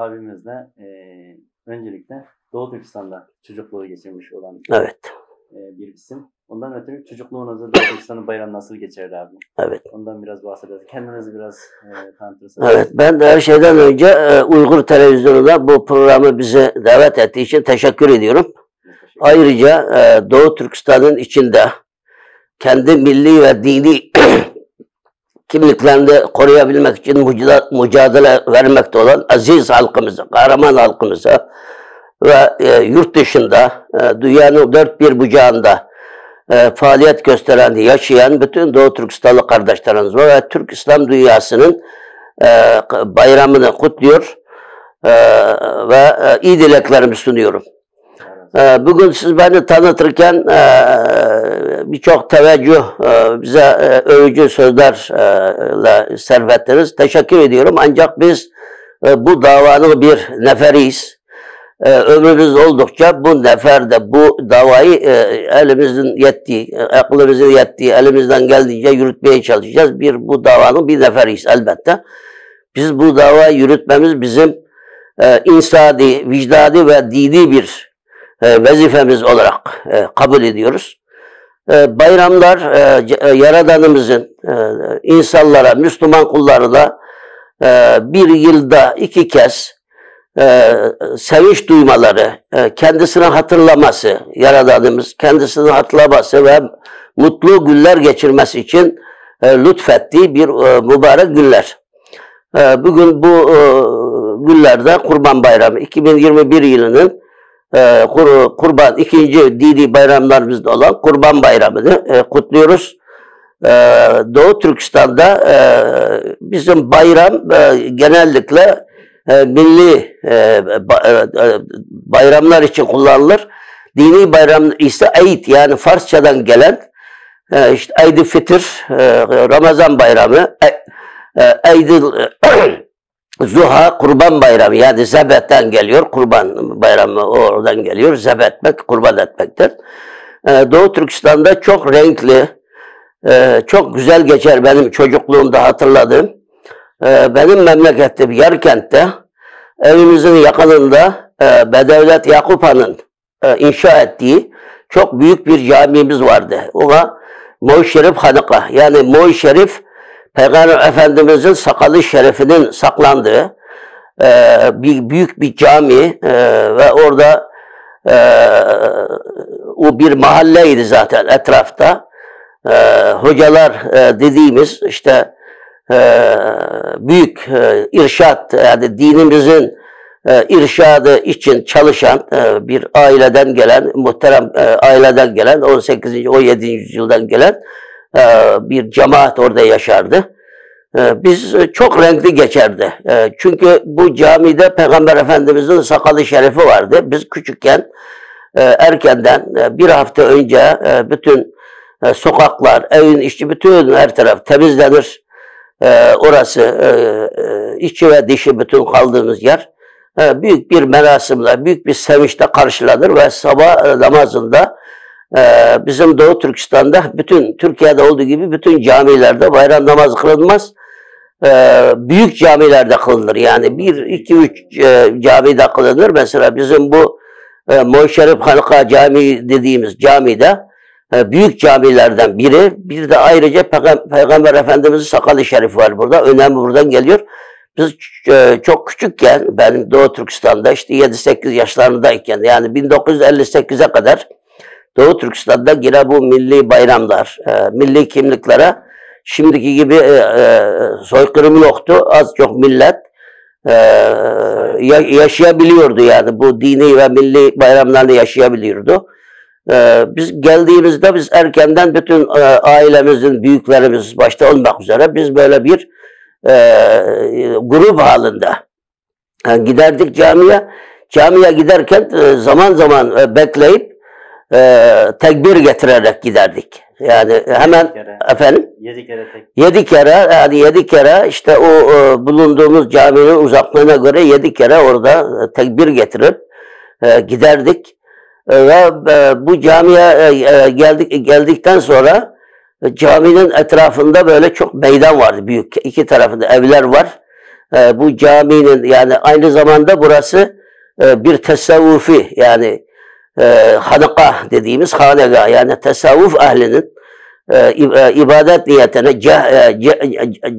abimizle öncelikle Doğu Türkistan'da çocukluğu geçirmiş olan Evet. Bir isim. Ondan ötürü çocukluğunuzda Doğu Türkistan'ın bayramı nasıl geçerdi abi? Evet. Ondan biraz bahsedersiniz. Kendinizi biraz tanıtırsanız. Evet. Ben de her şeyden önce Uygur Televizyonu'na bu programı bize davet ettiği için teşekkür ediyorum. Ayrıca Doğu Türkistan'ın içinde kendi milli ve dini kimliklerini koruyabilmek için mücadele vermekte olan aziz halkımıza, kahraman halkımıza ve yurt dışında dünyanın dört bir bucağında faaliyet gösteren, yaşayan bütün Doğu Türkistanlı kardeşlerimiz var ve Türk İslam dünyasının bayramını kutluyor ve iyi dileklerimi sunuyorum. Bugün siz beni tanıtırken birçok teveccüh, bize övücü sözlerle servettiniz. Teşekkür ediyorum. Ancak biz bu davanın bir neferiyiz. Ömrümüz oldukça bu neferde bu davayı elimizin yettiği, aklımızın yettiği, elimizden geldiğince yürütmeye çalışacağız. Bu davanın bir neferiyiz elbette. Biz bu davayı yürütmemiz bizim insani, vicdani ve dini bir vazifemiz olarak kabul ediyoruz. Bayramlar Yaradanımızın insanlara, Müslüman kullarına bir yılda 2 kez sevinç duymaları, kendisini hatırlaması, Yaradanımız kendisini hatırlaması ve mutlu günler geçirmesi için lütfettiği bir mübarek günler. Bugün bu günlerde Kurban Bayramı 2021 yılının Kurban ikinci dini bayramlarımızda olan Kurban Bayramı'nı kutluyoruz. Doğu Türkistan'da bizim bayram genellikle milli bayramlar için kullanılır. Dini bayram ise Eid, yani Farsçadan gelen işte Eid-i Fitr, Ramazan bayramı, Eid-i Zuha, Kurban Bayramı, yani zebhetten geliyor, Kurban Bayramı oradan geliyor, zebhetmek, kurban etmektir. Doğu Türkistan'da çok renkli, çok güzel geçer benim çocukluğumda hatırladığım. Benim memleketim Yarkent'te, evimizin yakınında Bedevlet Yakup Han'ın inşa ettiği çok büyük bir camimiz vardı. Ona Moy Şerif Hanıka, yani Moy Şerif, Peygamber Efendimiz'in sakalı şerefinin saklandığı büyük bir cami ve orada o bir mahalleydi zaten etrafta. Hocalar dediğimiz işte büyük irşat, yani dinimizin irşadı için çalışan bir aileden gelen, muhterem aileden gelen, 18. 17. yüzyıldan gelen bir cemaat orada yaşardı. Biz çok renkli geçerdi. Çünkü bu camide Peygamber Efendimiz'in sakalı şerifi vardı. Biz küçükken erkenden bir hafta önce bütün sokaklar, evin içi, bütün her taraf temizlenir. Orası içi ve dışı bütün kaldığımız yer büyük bir merasimle, büyük bir sevinçle karşılanır ve sabah namazında bizim Doğu Türkistan'da, bütün Türkiye'de olduğu gibi bütün camilerde bayram namazı kılınmaz. Büyük camilerde kılınır. Yani 1, 2, 3 camide kılınır. Mesela bizim bu Moy Şerif Halka Camii dediğimiz camide büyük camilerden biri. Bir de ayrıca Peygamber Efendimiz'in sakalı şerifi var burada. Önemi buradan geliyor. Biz çok küçükken, benim Doğu Türkistan'da işte 7-8 yaşlarındayken, yani 1958'e kadar Doğu Türkistan'da yine bu milli bayramlar, milli kimliklere şimdiki gibi soykırım yoktu. Az çok millet yaşayabiliyordu, yani bu dini ve milli bayramlarını yaşayabiliyordu. Biz geldiğimizde biz erkenden bütün ailemizin, büyüklerimiz başta olmak üzere biz böyle bir grup halinde giderdik camiye. Camiye giderken zaman zaman bekleyip tekbir getirerek giderdik. Yani hemen 7 kere. Efendim? 7 kere tekbir. 7 kere, yani 7 kere işte o bulunduğumuz caminin uzaklığına göre 7 kere orada tekbir getirip giderdik. Ve bu camiye geldikten sonra caminin etrafında böyle çok meydan vardı büyük. 2 tarafında evler var. bu caminin yani aynı zamanda burası bir tesavvufi yani hanıkah dediğimiz hanegah yani tasavvuf ehlinin ibadet niyetine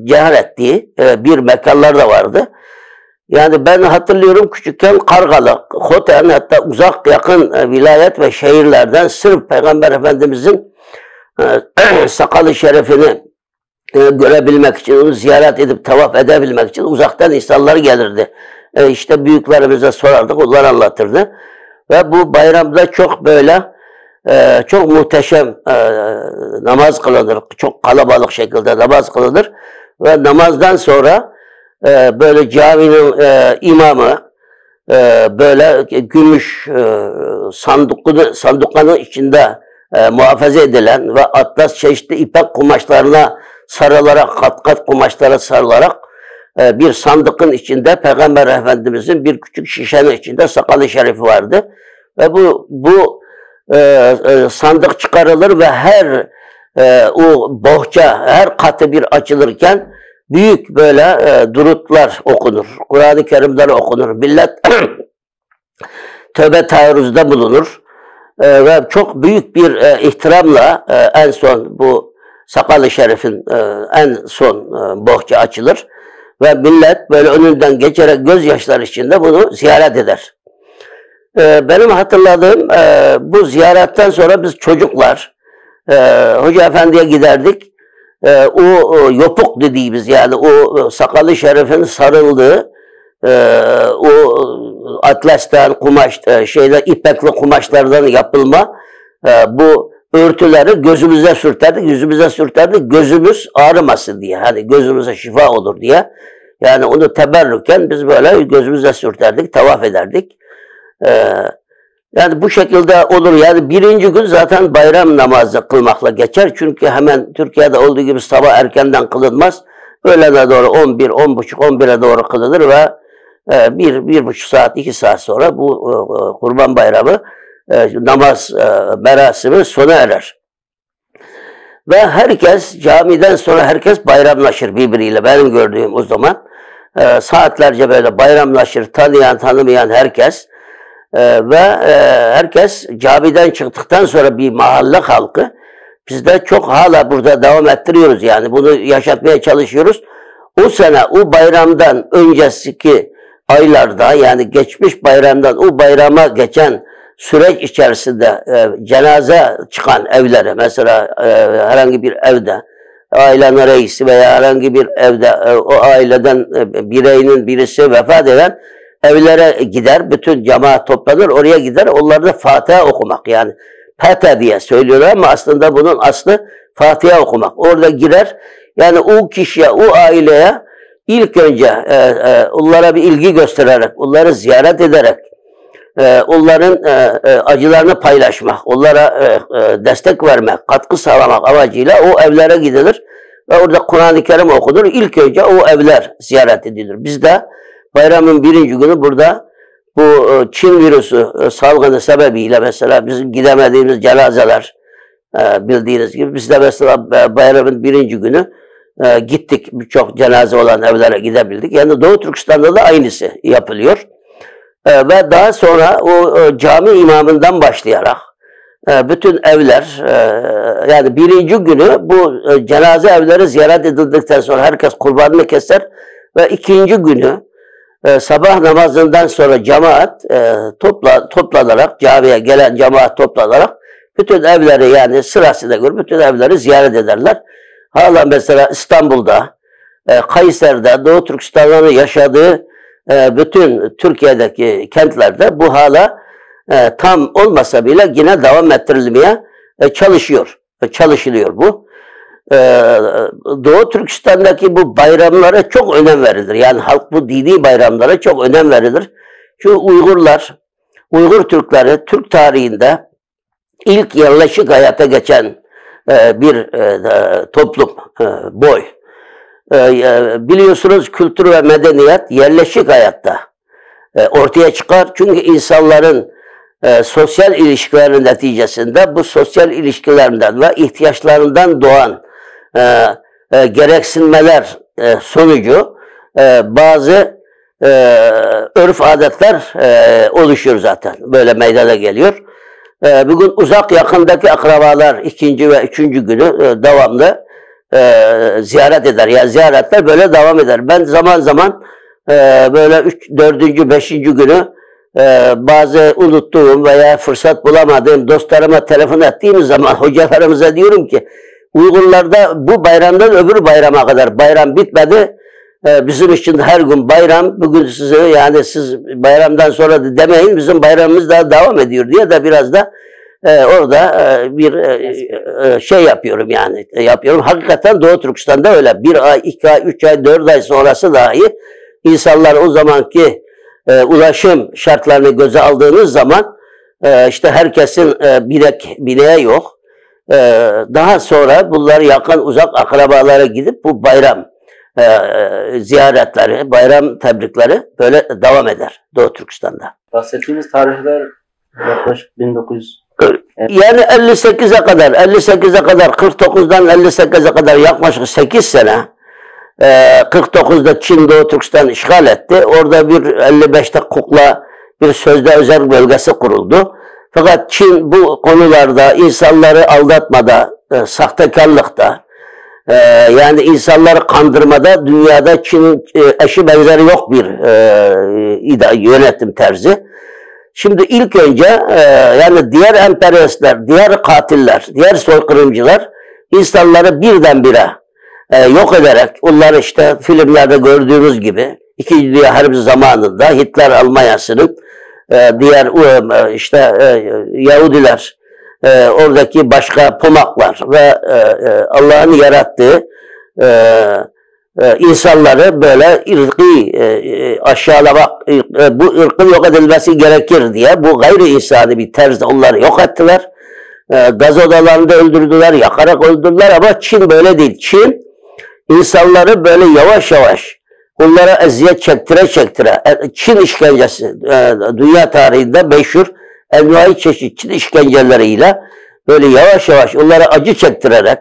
cehar ettiği bir mekanlar da vardı. Yani ben hatırlıyorum küçükken Kargalı, Hoten hatta uzak yakın vilayet ve şehirlerden sırf Peygamber Efendimizin sakalı şerefini görebilmek için, onu ziyaret edip tavaf edebilmek için uzaktan insanlar gelirdi. İşte büyüklerimize sorardık, onlar anlatırdı. Ve bu bayramda çok böyle çok muhteşem namaz kılınır. Çok kalabalık şekilde namaz kılınır. Ve namazdan sonra böyle caminin imamı böyle gümüş sandukanın içinde muhafaza edilen ve atlas çeşitli ipek kumaşlarına sarılarak, kat kat kumaşlara sarılarak bir sandıkın içinde Peygamber Efendimizin bir küçük şişenin içinde sakalı şerifi vardı. Ve bu sandık çıkarılır ve her o bohça, her katı bir açılırken büyük böyle durutlar okunur. Kur'an-ı Kerimler okunur. Millet tövbe taarruzda bulunur. Ve çok büyük bir ihtiramla en son bu sakalı şerifin en son bohça açılır. Ve millet böyle önünden geçerek gözyaşları içinde bunu ziyaret eder. Benim hatırladığım bu ziyaretten sonra biz çocuklar Hoca Efendi'ye giderdik. O yopuk dediğimiz yani o sakalı şerifin sarıldığı o atlastan kumaş ipekli kumaşlardan yapılma bu örtüleri gözümüze sürterdik, yüzümüze sürterdik, gözümüz ağrımasın diye. Hani gözümüze şifa olur diye. Yani onu teberrüken biz böyle gözümüze sürterdik, tavaf ederdik. Yani bu şekilde olur. Yani birinci gün zaten bayram namazı kılmakla geçer. Çünkü hemen Türkiye'de olduğu gibi sabah erkenden kılınmaz. Öğlene doğru 11, 10.30, 11'e doğru kılınır ve 1,5 saat, 2 saat sonra bu Kurban Bayramı namaz merasimi sona erer. Ve herkes camiden sonra herkes bayramlaşır birbiriyle. Benim gördüğüm o zaman saatlerce böyle bayramlaşır. Tanıyan tanımayan herkes ve herkes camiden çıktıktan sonra bir mahalle halkı biz de çok hala burada devam ettiriyoruz yani bunu yaşatmaya çalışıyoruz. O sene o bayramdan önceki aylarda yani geçmiş bayramdan o bayrama geçen süreç içerisinde cenaze çıkan evlere mesela herhangi bir evde ailenin reisi veya herhangi bir evde o aileden bireyinin birisi vefat eden evlere gider, bütün cemaat toplanır, oraya gider, onlarda Fatiha okumak yani Fatiha diye söylüyorlar ama aslında bunun aslı Fatiha okumak. Orada girer, yani o kişiye, o aileye ilk önce onlara bir ilgi göstererek, onları ziyaret ederek, onların acılarını paylaşmak, onlara destek vermek, katkı sağlamak amacıyla o evlere gidilir ve orada Kur'an-ı Kerim okunur. İlk önce o evler ziyaret edilir. Biz de bayramın birinci günü burada bu Çin virüsü salgını sebebiyle mesela bizim gidemediğimiz cenazeler bildiğiniz gibi biz de mesela bayramın birinci günü gittik, birçok cenaze olan evlere gidebildik. Yani Doğu Türkistan'da da aynısı yapılıyor. Ve daha sonra o cami imamından başlayarak bütün evler yani birinci günü bu cenaze evleri ziyaret edildikten sonra herkes kurbanını keser ve ikinci günü sabah namazından sonra cemaat toplanarak camiye gelen cemaat toplanarak bütün evleri yani sırasına göre bütün evleri ziyaret ederler. Hala mesela İstanbul'da, Kayseri'de, Doğu Türkistan'ın yaşadığı bütün Türkiye'deki kentlerde bu hala tam olmasa bile yine devam ettirilmeye çalışılıyor bu. Doğu Türkistan'daki bu bayramlara çok önem verilir. Yani halk bu dini bayramlara çok önem verilir. Çünkü Uygurlar, Uygur Türkleri Türk tarihinde ilk yerleşik hayata geçen bir toplum, boy. Biliyorsunuz kültür ve medeniyet yerleşik hayatta ortaya çıkar. Çünkü insanların sosyal ilişkilerin neticesinde bu sosyal ilişkilerinden ve ihtiyaçlarından doğan gereksinmeler sonucu bazı örf adetler oluşuyor zaten. Böyle meydana geliyor. Bugün uzak yakındaki akrabalar ikinci ve üçüncü günü devamlı ziyaret eder. Yani ziyaretler böyle devam eder. Ben zaman zaman böyle dördüncü, beşinci günü bazı unuttuğum veya fırsat bulamadığım dostlarıma telefon ettiğim zaman hocalarımıza diyorum ki Uygurlarda bu bayramdan öbür bayrama kadar bayram bitmedi. Bizim için her gün bayram. Bugün size yani siz bayramdan sonra da demeyin bizim bayramımız daha devam ediyor diye de biraz da orada bir şey yapıyorum yani. Yapıyorum. Hakikaten Doğu Türkistan'da öyle. 1 ay, 2 ay, 3 ay, 4 ay sonrası dahi insanlar o zamanki ulaşım şartlarını göze aldığınız zaman işte herkesin bineği yok. Daha sonra bunlar yakın uzak akrabalara gidip bu bayram ziyaretleri, bayram tebrikleri böyle devam eder Doğu Türkistan'da. Bahsettiğimiz tarihler yaklaşık 1900. Yani 58'e kadar 49'dan 58'e kadar yaklaşık 8 sene 49'da Çin Doğu Türkistan işgal etti. Orada bir 55'te kukla bir sözde özel bölgesi kuruldu. Fakat Çin bu konularda insanları aldatmada, sahtekarlıkta, yani insanları kandırmada dünyada Çin'in eşi benzeri yok bir yönetim tarzı. Şimdi ilk önce yani diğer emperyalistler, diğer katiller, diğer soykırımcılar insanları birdenbire yok ederek, onları işte filmlerde gördüğümüz gibi İkinci Dünya Harbi zamanında Hitler Almanya'sının diğer işte Yahudiler, oradaki başka pomaklar ve Allah'ın yarattığı insanları böyle ırkı aşağılamak, bu ırkın yok edilmesi gerekir diye bu gayri insani bir tarzda onları yok ettiler. Gaz odalarında öldürdüler, yakarak öldürdüler ama Çin böyle değil. Çin insanları böyle yavaş yavaş onlara eziyet çektire Çin işkencesi dünya tarihinde meşhur envai çeşit Çin işkenceleriyle böyle yavaş yavaş onlara acı çektirerek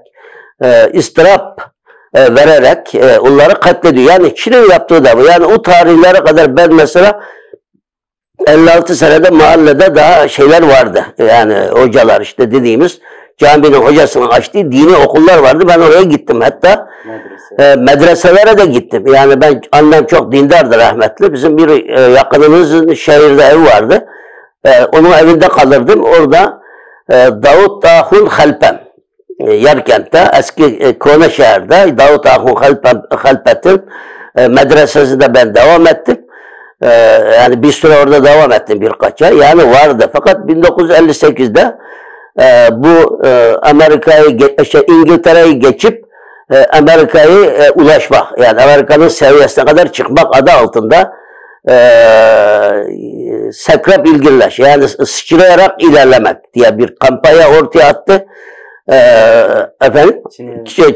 istirap vererek onları katlediyor. Yani Çin'in yaptığı da bu. Yani o tarihlere kadar ben mesela 56 senede mahallede daha şeyler vardı. Yani hocalar işte dediğimiz caminin hocasının açtığı dini okullar vardı. Ben oraya gittim. Hatta medreselere de gittim. Yani ben annem çok dindardı rahmetli. Bizim bir yakınımızın şehirde ev vardı. Onun evinde kalırdım. Orada Davut Dahun Halpem Yerkent'te eski Konaşehir'de Davut Dahun Halpet'in medresesinde ben devam ettim. Yani bir süre orada devam ettim birkaç ay. Yani vardı. Fakat 1958'de bu Amerika'yı İngiltere'yi geçip Amerika'yı ulaşmak, yani Amerika'nın seviyesine kadar çıkmak adı altında sekrep ilgililer, yani sıçrayarak ilerlemek diye bir kampanya ortaya attı. Efendim,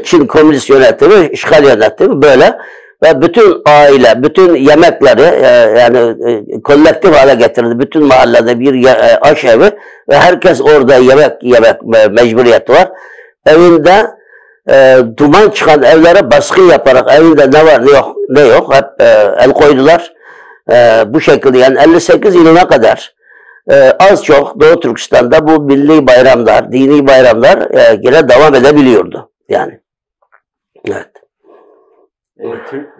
Çin Komünist yönetimi, işgal yönetimi böyle ve bütün aile, bütün yemekleri yani kolektif hale getirdi. Bütün mahallede bir aşevi ve herkes orada yemek mecburiyeti var. Evinde duman çıkan evlere baskı yaparak evinde ne var ne yok hep el koydular. Bu şekilde yani 58 yılına kadar az çok Doğu Türkistan'da bu milli bayramlar, dini bayramlar yine devam edebiliyordu yani. Evet.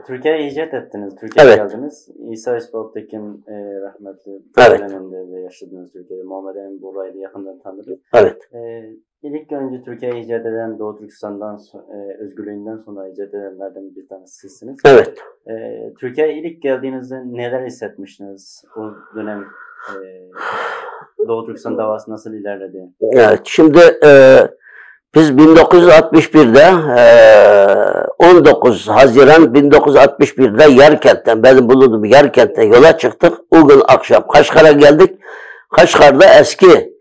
Türkiye'ye hicret ettiniz, Türkiye'ye geldiniz. İsa İspat Tekin rahmetli döneminde yaşadığınız Türkiye'de, Muhammed Emin Buray'ı yakından tanıdık. Evet. İlk önce Türkiye'ye hicret eden Doğu Türkistan'dan özgürlüğünden sonra hicret edenlerden bir tanesi sizsiniz. Evet. Türkiye'ye ilk geldiğinizde neler hissetmiştiniz? O dönem Doğu Türkistan davası nasıl ilerledi? Evet, şimdi biz 1961'de 19 Haziran 1961'de Yerkent'ten, benim bulunduğum Yerkent'ten yola çıktık. O gün akşam Kaşgar'a geldik. Kaşgar'da eski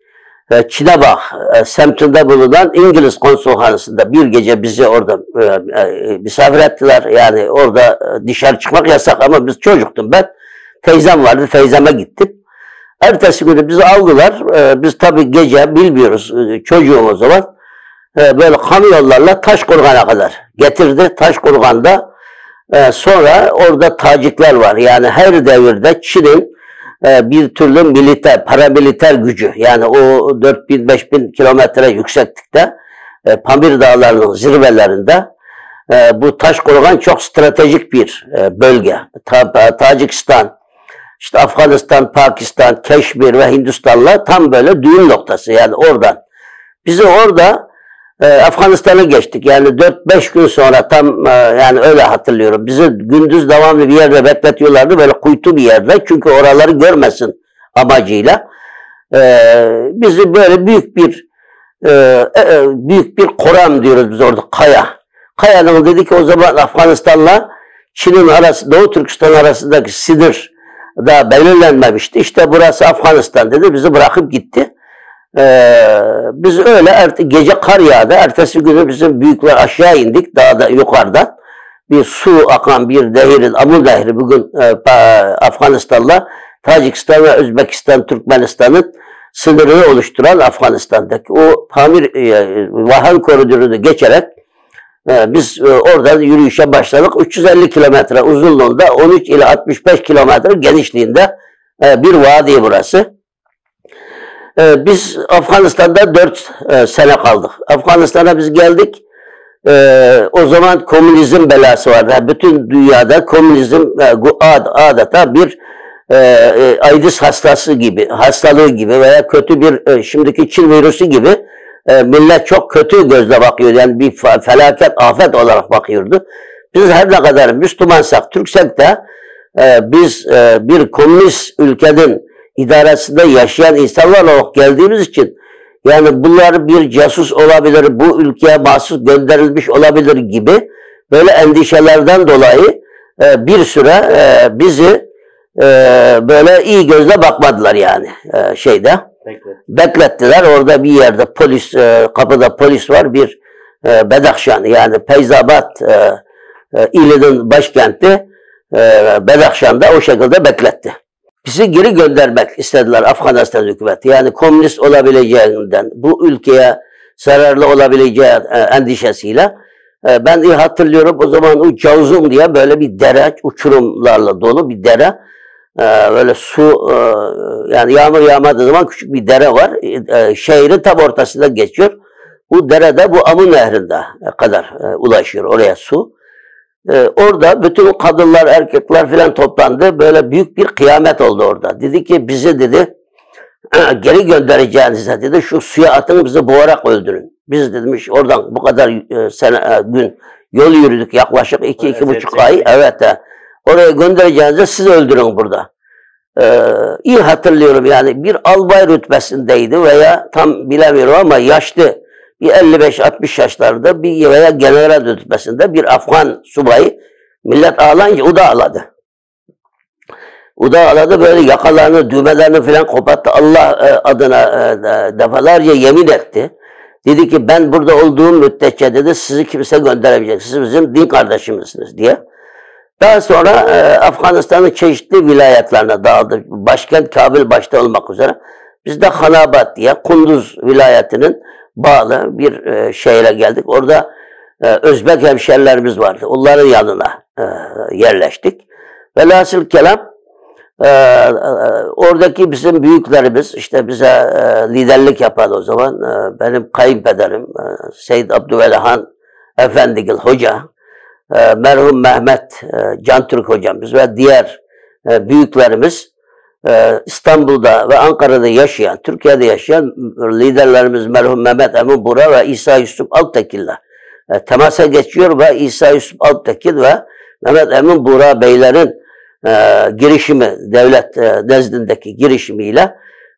Çinebağ semtinde bulunan İngiliz konsolhanasında bir gece bizi orada misafir ettiler. Yani orada dışarı çıkmak yasak ama biz çocuktum ben. Teyzem vardı, teyzeme gittim. Ertesi günü bizi aldılar. Biz tabii gece bilmiyoruz, çocuğum o zaman. Böyle kamyonlarla Taşkurgan'a kadar getirdi. Taşkurgan'da Sonra orada Tacikler var. Yani her devirde Çin'in bir türlü militer, paramiliter gücü, yani o 4000-5000 kilometre yükseklikte Pamir Dağları'nın zirvelerinde bu Taşkorugan çok stratejik bir bölge. Tacikistan, işte Afganistan, Pakistan, Keşmir ve Hindistan'la tam böyle düğüm noktası, yani oradan. Bizi orada Afganistan'a geçtik. Yani 4-5 gün sonra tam yani öyle hatırlıyorum. Bizi gündüz devamlı bir yerde bekletiyorlardı. Böyle kuytu bir yerde. Çünkü oraları görmesin amacıyla. Bizi böyle büyük bir koram diyoruz biz orada, kaya. Kayanın dedi ki o zaman Afganistan'la Çin'in arası, Doğu Türkistan arasındaki sınır daha belirlenmemişti. İşte burası Afganistan dedi. Bizi bırakıp gitti. Biz öyle gece kar yağdı. Ertesi günü bizim büyükler aşağı indik dağda yukarıdan. Bir su akan bir nehirin, Amur Nehri, bugün Afganistan'la Tacikistan ve Özbekistan, Türkmenistan'ın sınırını oluşturan Afganistan'daki o Pamir Vahan koridorunu geçerek biz oradan yürüyüşe başladık. 350 kilometre uzunluğunda, 13 ile 65 kilometre genişliğinde bir vadi burası. Biz Afganistan'da 4 sene kaldık. Afganistan'a biz geldik. O zaman komünizm belası vardı. Bütün dünyada komünizm adeta bir AIDS hastalığı gibi veya kötü bir şimdiki Çin virüsü gibi millet çok kötü gözle bakıyor. Yani bir felaket, afet olarak bakıyordu. Biz her ne kadar Müslümansak, Türksek de biz bir komünist ülkenin idaresinde yaşayan insanlar olarak geldiğimiz için, yani bunlar bir casus olabilir, bu ülkeye mahsus gönderilmiş olabilir gibi böyle endişelerden dolayı bir süre bizi böyle iyi gözle bakmadılar yani beklettiler. Orada bir yerde polis, kapıda polis var, bir Bedakşan, yani Feyzabad ilinin başkenti Bedakşan'da o şekilde bekletti. Bizi geri göndermek istediler Afganistan hükümeti. Yani komünist olabileceğinden, bu ülkeye zararlı olabileceği endişesiyle. Ben iyi hatırlıyorum, o zaman o Cavzum diye böyle bir dere, uçurumlarla dolu bir dere. Böyle su, yani yağmur yağmadığı zaman küçük bir dere var. Şehrin tam ortasında geçiyor. Bu derede bu Amur Nehri'nde kadar ulaşıyor oraya su. Orada bütün kadınlar, erkekler filan toplandı. Böyle büyük bir kıyamet oldu orada. Dedi ki bizi dedi geri göndereceğinize dedi şu suya atın, bizi boğarak öldürün. Biz demiş oradan bu kadar gün yol yürüdük, yaklaşık 2-2,5 ay. Evet. Oraya göndereceğinize siz öldürün burada. İyi hatırlıyorum, yani bir albay rütbesindeydi veya tam bilemiyorum ama yaşlı. Bir 55-60 yaşlarında bir veya general rütbesinde bir Afgan subayı, millet ağlayınca o da ağladı. O da ağladı, böyle yakalarını, düğmelerini falan koparttı. Allah adına defalarca yemin etti. Dedi ki ben burada olduğum müddetçe dedi sizi kimse gönderemeyecek. Siz bizim din kardeşimizsiniz diye. Daha sonra Afganistan'ın çeşitli vilayetlerine dağıldı. Başkent Kabil başta olmak üzere. Biz de Hanabat diye Kunduz vilayetinin bağlı bir şehre geldik. Orada Özbek hemşerilerimiz vardı. Onların yanına yerleştik. Velhasıl kelam oradaki bizim büyüklerimiz işte bize liderlik yapan o zaman benim kayınpederim Seyyid Abdüvelihan Efendigil Hoca, merhum Mehmet Cantürk hocamız ve diğer büyüklerimiz, İstanbul'da ve Ankara'da yaşayan, Türkiye'de yaşayan liderlerimiz merhum Mehmet Emin Bura ve İsa Yusuf Altekin'le temasa geçiyor ve İsa Yusuf Altekin ve Mehmet Emin Bura beylerin girişimi, devlet nezdindeki girişimiyle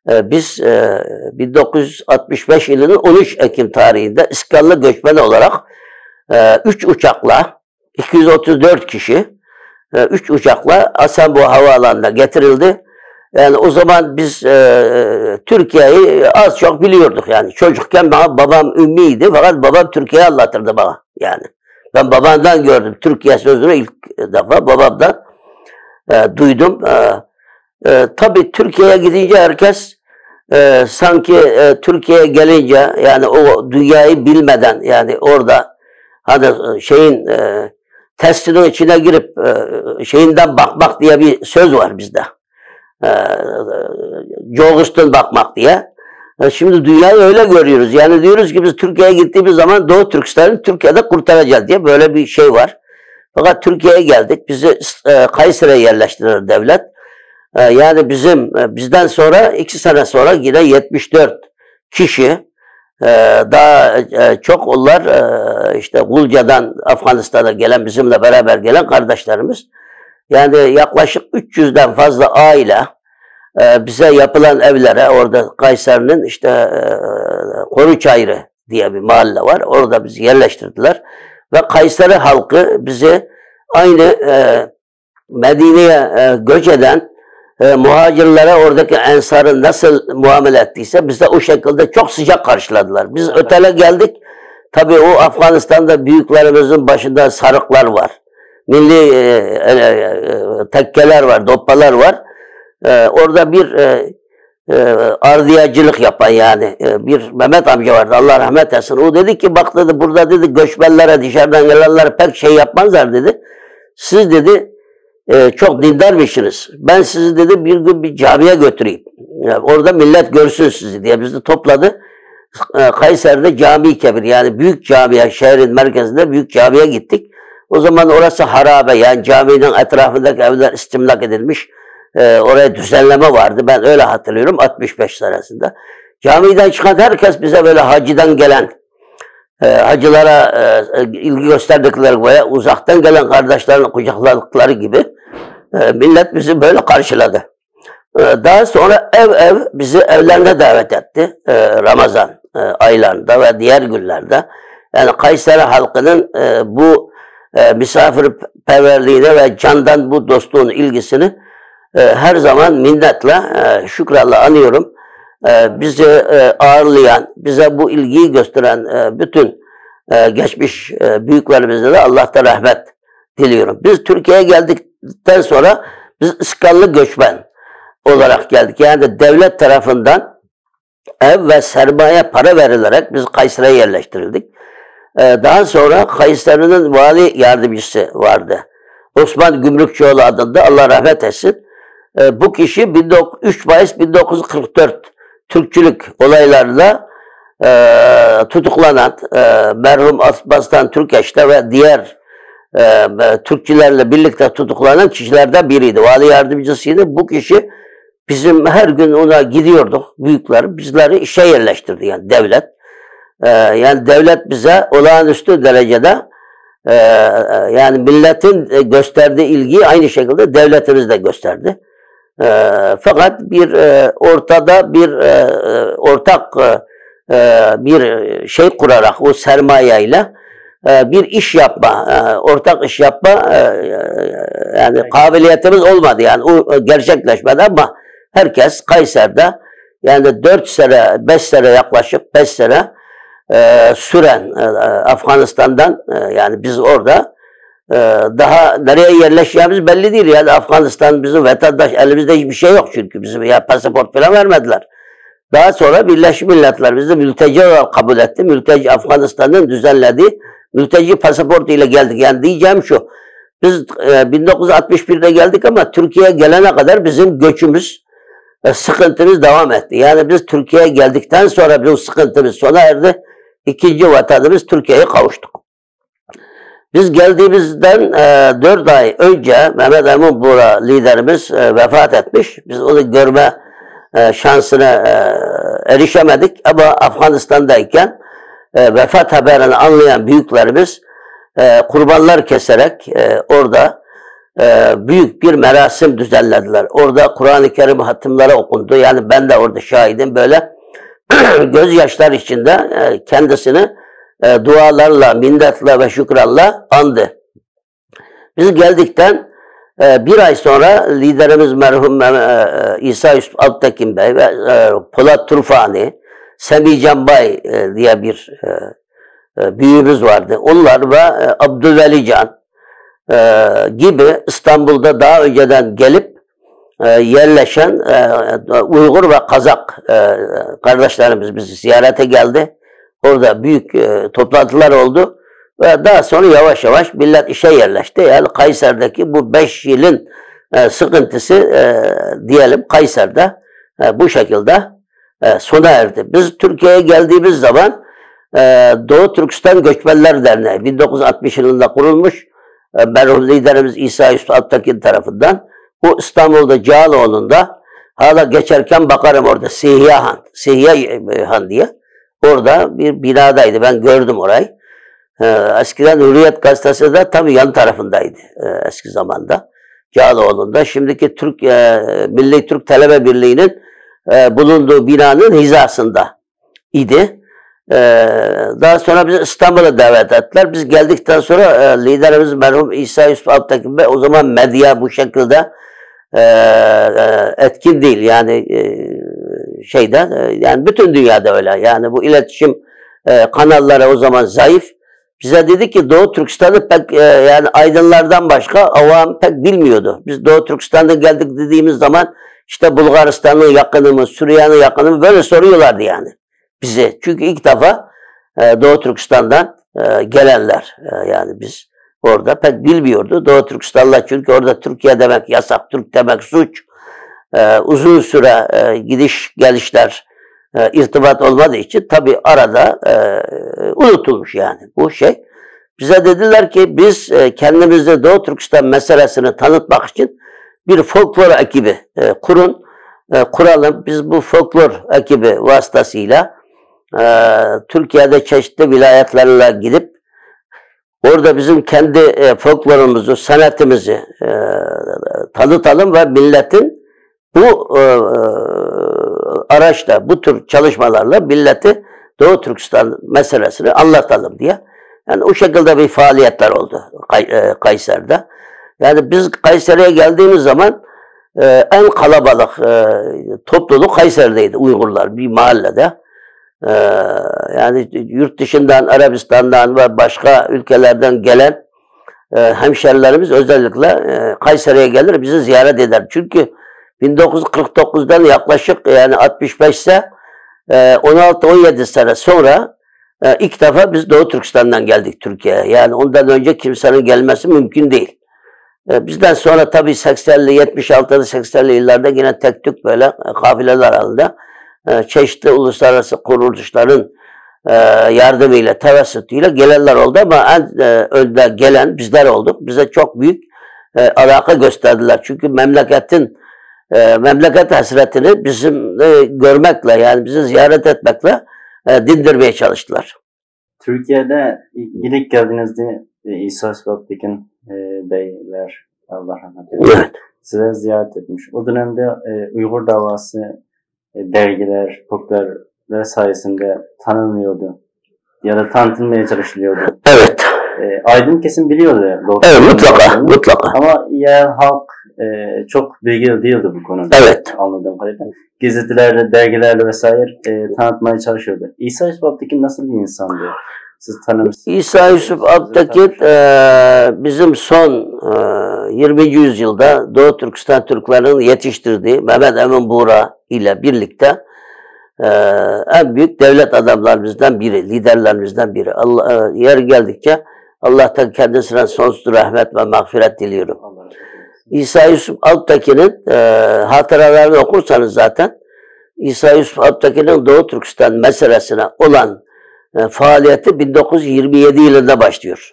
biz 1965 yılının 13 Ekim tarihinde İskanlı göçmen olarak 3 uçakla 234 kişi 3 uçakla Asanbo Havaalanı'na getirildi. Yani o zaman biz Türkiye'yi az çok biliyorduk yani. Çocukken babam ümmiydi fakat babam Türkiye'yi anlatırdı bana yani. Ben babamdan gördüm Türkiye sözünü ilk defa babamdan duydum. Tabii Türkiye'ye gidince herkes sanki Türkiye'ye gelince yani o dünyayı bilmeden yani orada hani testinin içine girip şeyinden bakmak diye bir söz var bizde. Doğustan bakmak diye. Şimdi dünyayı öyle görüyoruz. Yani diyoruz ki biz Türkiye'ye gittiğimiz zaman Doğu Türkistan'ı Türkiye'de kurtaracağız diye böyle bir şey var. Fakat Türkiye'ye geldik. Bizi Kayseri'ye yerleştirir devlet. Yani bizden sonra 2 sene sonra yine 74 kişi daha çok onlar işte Gulca'dan Afganistan'a gelen bizimle beraber gelen kardeşlerimiz. Yani yaklaşık 300'den fazla aile bize yapılan evlere orada Kayseri'nin işte Koruçayrı diye bir mahalle var. Orada bizi yerleştirdiler. Ve Kayseri halkı bizi aynı Medine'ye göç eden muhacirlere oradaki ensarın nasıl muamele ettiyse bize o şekilde çok sıcak karşıladılar. Biz otele geldik. Tabii o Afganistan'da büyüklerimizin başında sarıklar var. Milli tekkeler var, doppalar var. Orada bir ardiyacılık yapan yani bir Mehmet amca vardı. Allah rahmet etsin. O dedi ki bak dedi burada dedi göçmenlere dışarıdan gelenlere pek şey yapmazlar dedi. Siz dedi çok dindarmışsınız. Ben sizi dedi bir gün bir camiye götüreyim. Yani orada millet görsün sizi diye bizi topladı. Kayseri'de Cami-i Kebir yani büyük camiye şehrin merkezinde büyük camiye gittik. O zaman orası harabe yani caminin etrafındaki evler istimlak edilmiş. Oraya düzenleme vardı. Ben öyle hatırlıyorum 65 senesinde. Camiden çıkan herkes bize böyle hacıdan gelen hacılara ilgi gösterdikleri veya uzaktan gelen kardeşlerini kucakladıkları gibi millet bizi böyle karşıladı. Daha sonra ev bizi evlerine davet etti. Ramazan aylarında ve diğer günlerde. Yani Kayseri halkının bu misafirperverliğine ve candan bu dostluğun ilgisini her zaman minnetle, şükranla anıyorum. Bizi ağırlayan, bize bu ilgiyi gösteren bütün geçmiş büyüklerimize de Allah'tan rahmet diliyorum. Biz Türkiye'ye geldikten sonra biz ıskallı göçmen olarak geldik. Yani devlet tarafından ev ve sermaye para verilerek biz Kayseri'ye yerleştirildik. Daha sonra Kayseri'nin vali yardımcısı vardı. Osman Gümrükçioğlu adında Allah rahmet etsin. Bu kişi 3 Mayıs 1944 Türkçülük olaylarında tutuklanan merhum Asbastan Türkeş'te ve diğer Türkçülerle birlikte tutuklanan kişilerden biriydi. Vali yardımcısıydı. Bu kişi bizim her gün ona gidiyorduk. Büyükler bizleri işe yerleştirdi yani devlet. Yani devlet bize olağanüstü derecede yani milletin gösterdiği ilgiyi aynı şekilde devletimiz de gösterdi. Fakat bir ortada bir ortak bir şey kurarak o sermayeyle bir iş yapma, ortak iş yapma yani kabiliyetimiz olmadı yani o gerçekleşmedi ama herkes Kayseri'de yani 4 sene, 5 sene yaklaşık 5 sene süren Afganistan'dan yani biz orada daha nereye yerleşeceğimiz belli değil. Yani Afganistan bizim vatandaş, elimizde hiçbir şey yok çünkü bizim ya pasaport falan vermediler. Daha sonra Birleşmiş Milletler bizi mülteci olarak kabul etti. Mülteci Afganistan'ın düzenlediği mülteci pasaportu ile geldik. Yani diyeceğim şu, biz 1961'de geldik ama Türkiye'ye gelene kadar bizim göçümüz, sıkıntımız devam etti. Yani biz Türkiye'ye geldikten sonra bu sıkıntımız sona erdi. İkinci vatanımız Türkiye'ye kavuştuk. Biz geldiğimizden 4 ay önce Mehmet Emin Bora liderimiz vefat etmiş. Biz onu görme şansına erişemedik ama Afganistan'dayken vefat haberini anlayan büyüklerimiz kurbanlar keserek orada büyük bir merasim düzenlediler. Orada Kur'an-ı Kerim hatimleri okundu. Yani ben de orada şahidim böyle gözyaşlar içinde kendisini dualarla, minnetle ve şükranla andı. Biz geldikten bir ay sonra liderimiz merhum İsa Yusuf Alptekin Bey ve Polat Turfani, Semih Can Bay diye bir büyüğümüz vardı. Onlar ve Abdülveli Can gibi İstanbul'da daha önceden gelip yerleşen Uygur ve Kazak kardeşlerimiz bizi ziyarete geldi. Orada büyük toplantılar oldu. Ve daha sonra yavaş yavaş millet işe yerleşti. Yani Kayseri'deki bu 5 yılın sıkıntısı diyelim Kayseri'de bu şekilde sona erdi. Biz Türkiye'ye geldiğimiz zaman Doğu Türkistan Göçmenler Derneği 1960 yılında kurulmuş. Merhum liderimiz İsa Yusuf Alptekin tarafından. Bu İstanbul'da Cağaloğlu'nda hala geçerken bakarım orada Sihya Han diye. Orada bir binadaydı. Ben gördüm orayı. Eskiden Hürriyet Gazetesi de tabii yan tarafındaydı eski zamanda. Cağaloğlu'nda. Şimdiki Milli Türk Talebe Birliği'nin bulunduğu binanın hizasında idi. Daha sonra bizi İstanbul'a davet ettiler. Biz geldikten sonra liderimiz merhum İsa Yusuf Alptekin Bey, o zaman medya bu şekilde etkin değil. Yani yani bütün dünyada öyle. Yani bu iletişim kanalları o zaman zayıf. Bize dedi ki Doğu Türkistan'ı pek yani aydınlardan başka avam pek bilmiyordu. Biz Doğu Türkistan'da geldik dediğimiz zaman işte Bulgaristan'ın yakını mı, Suriye'nin yakını mı böyle soruyorlardı yani bize. Çünkü ilk defa Doğu Türkistan'dan gelenler yani biz orada pek bilmiyordu. Doğu Türkistan'la, çünkü orada Türkiye demek yasak, Türk demek suç. Uzun süre gidiş gelişler irtibat olmadığı için tabii arada unutulmuş yani bu şey. Bize dediler ki biz kendimizi Doğu Türkistan meselesini tanıtmak için bir folklor ekibi kuralım. Biz bu folklor ekibi vasıtasıyla Türkiye'de çeşitli vilayetlerine gidip orada bizim kendi folklorumuzu, sanatımızı tanıtalım ve milletin bu araçla, bu tür çalışmalarla milleti Doğu Türkistan meselesini anlatalım diye. Yani o şekilde bir faaliyetler oldu Kayseri'de. Yani biz Kayseri'ye geldiğimiz zaman en kalabalık topluluk Kayseri'deydi, Uygurlar bir mahallede. Yani yurt dışından, Arabistan'dan ve başka ülkelerden gelen hemşerilerimiz özellikle Kayseri'ye gelir, bizi ziyaret eder. Çünkü 1949'dan yaklaşık yani 65 ise 16-17 sene sonra ilk defa biz Doğu Türkistan'dan geldik Türkiye'ye. Yani ondan önce kimsenin gelmesi mümkün değil. Bizden sonra tabii 80'li, 76'lı, 80'li yıllarda yine tek tük böyle kafileler halinde çeşitli uluslararası kuruluşların yardımıyla, tevessütüyle gelenler oldu ama en önde gelen bizler olduk. Bize çok büyük alaka gösterdiler. Çünkü memleket hasretini bizim görmekle, yani bizi ziyaret etmekle dindirmeye çalıştılar. Türkiye'de ilk geldiğinizde İsa Yusuf Alptekin beyler, Allah rahmet eylesin, evet, size ziyaret etmiş. O dönemde Uygur davası dergiler, popülerler sayesinde tanınıyordu. Ya da tanıtılmaya çalışılıyordu. Evet. Aydın kesim biliyordu. Evet, mutlaka. Ama ya halk çok bilgili değildi bu konuda. Evet. Anladığım kadarıyla. Gazetelerde, dergilerle vesaire tanıtmaya çalışıyordu. İsa Yusuf Alptekin nasıl bir insandı? Siz tanımışsınız. İsa Yusuf Alptekin bizim son 20. yüzyılda Doğu Türkistan Türklerinin yetiştirdiği Mehmet Emin Buğra ile birlikte en büyük devlet adamlarımızdan biri, liderlerimizden biri. Yer geldikçe Allah'tan kendisine sonsuz rahmet ve mağfiret diliyorum. İsa Yusuf Alptekin'in hatıralarını okursanız zaten İsa Yusuf Alptekin'in Doğu Türkistan meselesine olan faaliyeti 1927 yılında başlıyor.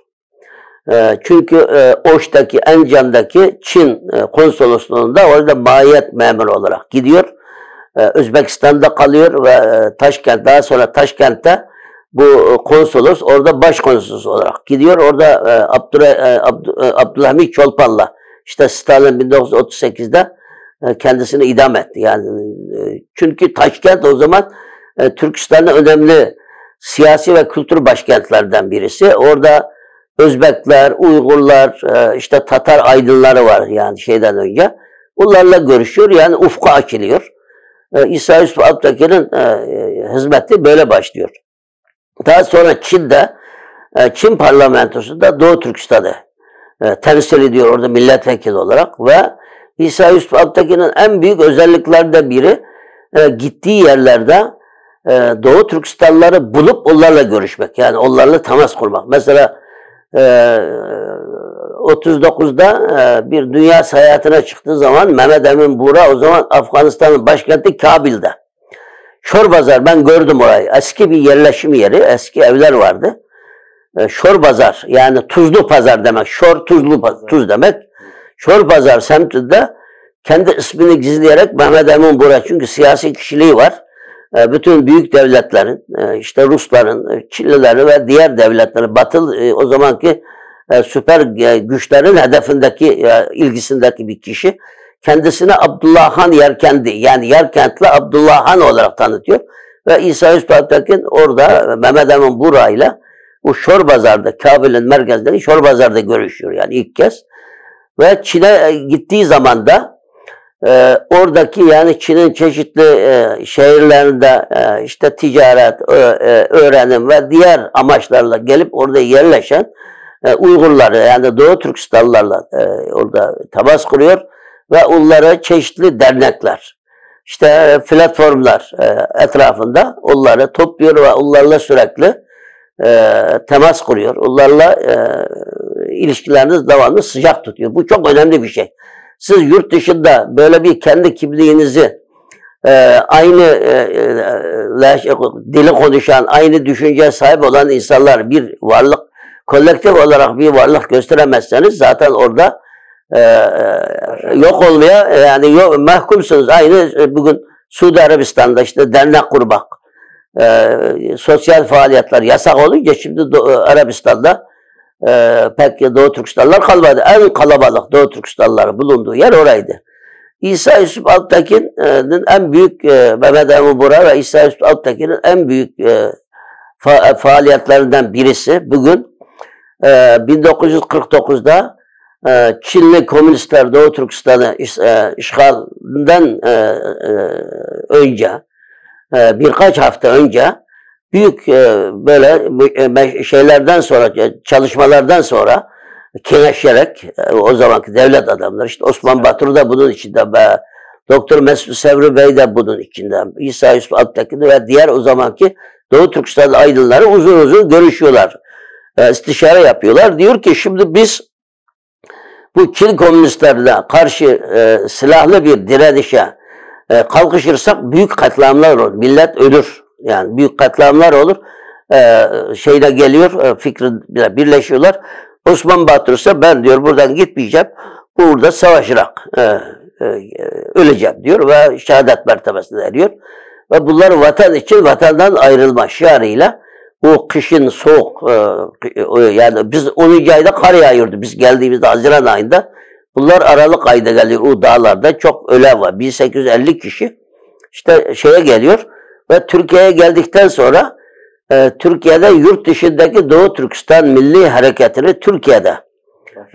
Çünkü Oş'taki, Encan'daki Çin konsolosluğunda orada mahiyet memuru olarak gidiyor. Özbekistan'da kalıyor ve daha sonra Taşkent'te bu konsolos orada başkonsolos olarak gidiyor. Orada Abdülhamit Çolpan'la işte Stalin 1938'de kendisini idam etti. Yani çünkü Taşkent o zaman Türkistan'ın önemli siyasi ve kültür başkentlerden birisi. Orada Özbekler, Uygurlar, işte Tatar aydınları var yani şeyden önce. Bunlarla görüşüyor, yani ufku açılıyor. İsa Yusuf Alptekin'in hizmeti böyle başlıyor. Daha sonra Çin parlamentosunda Doğu Türkistan'ı temsil ediyor orada milletvekili olarak ve İsa Yusuf Alptekin'in en büyük özelliklerinden biri gittiği yerlerde Doğu Türkistanlıları bulup onlarla görüşmek. Yani onlarla temas kurmak. Mesela 39'da bir dünya seyahatine çıktığı zaman Mehmet Emin Buğra o zaman Afganistan'ın başkenti Kabil'de. Şorbazar, ben gördüm orayı. Eski bir yerleşim yeri, eski evler vardı. Şorbazar, yani tuzlu pazar demek. Şor, tuzlu, tuz demek. Şorbazar semtinde kendi ismini gizleyerek Mehmet Emin Buğra, çünkü siyasi kişiliği var. Bütün büyük devletlerin, işte Rusların, Çinlilerin ve diğer devletlerin, Batılı o zamanki süper güçlerin hedefindeki, ilgisindeki bir kişi. Kendisine Abdullah Han Yerkendi, yani Yerkentli Abdullah Han olarak tanıtıyor. Ve İsa Yusuf Alptekin orada Mehmet Emin Buğra ile bu Şorbazar'da, Kabil'in merkezleri Şorbazar'da görüşüyor yani ilk kez. Ve Çin'e gittiği zaman da oradaki, yani Çin'in çeşitli şehirlerinde işte ticaret, öğrenim ve diğer amaçlarla gelip orada yerleşen Uygurları, yani Doğu Türkistanlılarla orada temas kuruyor ve onlara çeşitli dernekler, işte platformlar etrafında onları topluyor ve onlarla sürekli temas kuruyor. Onlarla ilişkileriniz devamlı sıcak tutuyor. Bu çok önemli bir şey. Siz yurt dışında böyle bir kendi kimliğinizi aynı dili konuşan, aynı düşünceye sahip olan insanlar, bir varlık, kolektif olarak bir varlık gösteremezseniz zaten orada yok olmaya, yani mahkumsunuz. Aynı bugün Suudi Arabistan'da işte dernek kurmak, sosyal faaliyetler yasak olunca şimdi Arabistan'da pek Doğu Türkistanlılar kalmadı. En kalabalık Doğu Türkistanlıların bulunduğu yer oraydı. İsa Yusuf Alptekin'in en büyük, Mehmet Emin Buğra ve İsa Yusuf Alptekin'in en büyük faaliyetlerinden birisi bugün 1949'da Çinli komünistler Doğu Türkistan'ı işgalinden önce, birkaç hafta önce büyük böyle şeylerden sonra, çalışmalardan sonra kengleşerek o zamanki devlet adamları, işte Osman Batur da bunun içinde, Doktor Mesut Sevri Bey de bunun içinde, İsa Yusuf Alptekin ve diğer o zamanki Doğu Türkistan aydınları uzun uzun görüşüyorlar, istişare yapıyorlar. Diyor ki şimdi biz bu Çin komünistlerine karşı silahlı bir direnişe kalkışırsak büyük katliamlar olur, millet ölür. Yani büyük katliamlar olur. Şeyle geliyor, fikri birleşiyorlar. Osman Batur ise ben diyor buradan gitmeyeceğim. Burada savaşarak öleceğim diyor ve şehadet mertebesine eriyor. Ve bunlar vatan için vatandan ayrılma şiarıyla o kışın soğuk, yani biz 10. ayda kar yağıyordu. Biz geldiğimizde Haziran ayında. Bunlar Aralık ayında geliyor o dağlarda. Çok ölen var. 1850 kişi işte şeye geliyor. Ve Türkiye'ye geldikten sonra Türkiye'de yurt dışındaki Doğu Türkistan Milli Hareketi'ni Türkiye'de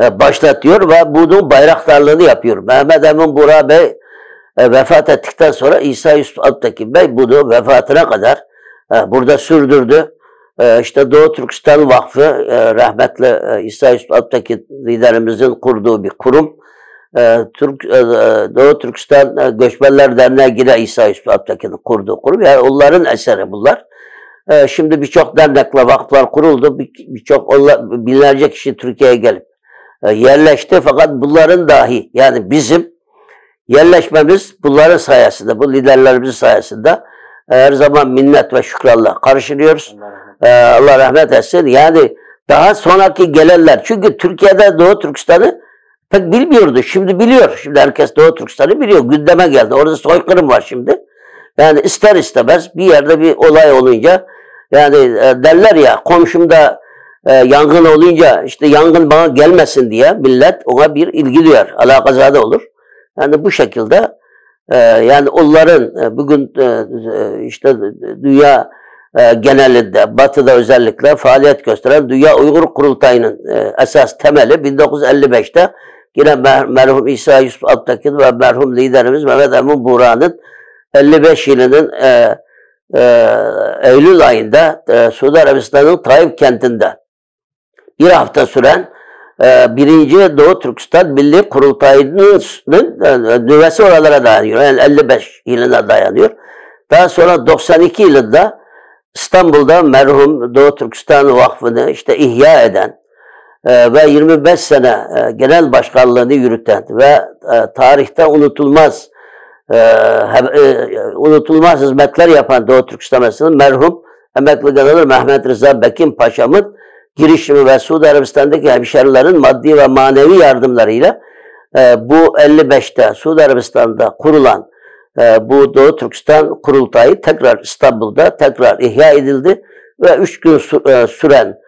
başlatıyor ve bunun bayraktarlığını yapıyor. Mehmet Emin Buğra Bey vefat ettikten sonra İsa Yusuf Alptekin Bey bunu vefatına kadar burada sürdürdü. İşte Doğu Türkistan Vakfı, rahmetli İsa Yusuf Alptekin liderimizin kurduğu bir kurum. Doğu Türkistan Göçmenler Derneği yine İsa Yusuf Alptekin'in kurduğu kurum. Yani onların eseri bunlar. Şimdi birçok dernekler, vakıflar kuruldu. Birçok binlerce kişi Türkiye'ye gelip yerleşti. Fakat bunların dahi, yani bizim yerleşmemiz bunların sayesinde, bu liderlerimizin sayesinde her zaman minnet ve şükranla karşılıyoruz. Allah rahmet etsin. Yani daha sonraki gelenler, çünkü Türkiye'de Doğu Türkistan'ı pek bilmiyordu. Şimdi biliyor. Şimdi herkes Doğu Türkistan'ı biliyor. Gündeme geldi. Orada soykırım var şimdi. Yani ister istemez bir yerde bir olay olunca, yani derler ya, komşumda yangın olunca işte yangın bana gelmesin diye millet ona bir ilgi duyar. Alakazade olur. Yani bu şekilde yani onların bugün işte dünya genelinde, Batı'da özellikle faaliyet gösteren Dünya Uygur Kurultayı'nın esas temeli 1955'te yine merhum İsa Yusuf Alptekin ve merhum liderimiz Mehmet Emin Buğra'nın 55 yılının Eylül ayında Suudi Arabistan'ın Taif kentinde bir hafta süren 1. Doğu Türkistan Milli Kurultayı'nın nüvesi oralara dayanıyor. Yani 55 yılına dayanıyor. Daha sonra 92 yılında İstanbul'da merhum Doğu Türkistan Vakfı'nı işte ihya eden ve 25 sene genel başkanlığını yürüten ve tarihte unutulmaz hizmetler yapan Doğu Türkistan Mesleği'nin merhum emekli general Mehmet Rıza Bekin Paşa'mın girişimi ve Suudi Arabistan'daki hemşerilerin maddi ve manevi yardımlarıyla bu 55'te Suudi Arabistan'da kurulan bu Doğu Türkistan Kurultayı tekrar İstanbul'da tekrar ihya edildi ve 3 gün süren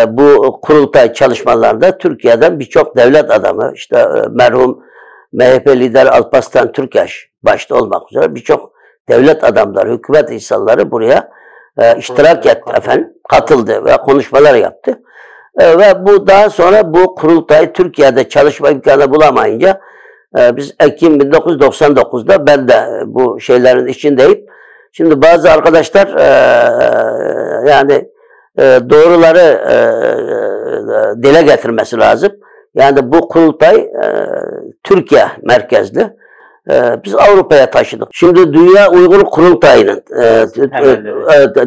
bu kurultay çalışmalarında Türkiye'den birçok devlet adamı, işte merhum MHP lider Alparslan Türkeş başta olmak üzere birçok devlet adamları, hükümet insanları buraya iştirak etti efendim, katıldı ve konuşmalar yaptı. Ve bu daha sonra bu kurultay Türkiye'de çalışma imkanı bulamayınca biz Ekim 1999'da ben de bu şeylerin içindeyim. Şimdi bazı arkadaşlar yani doğruları dile getirmesi lazım. Yani bu kurultay Türkiye merkezli. Biz Avrupa'ya taşıdık. Şimdi Dünya Uygur Kurultayı'nın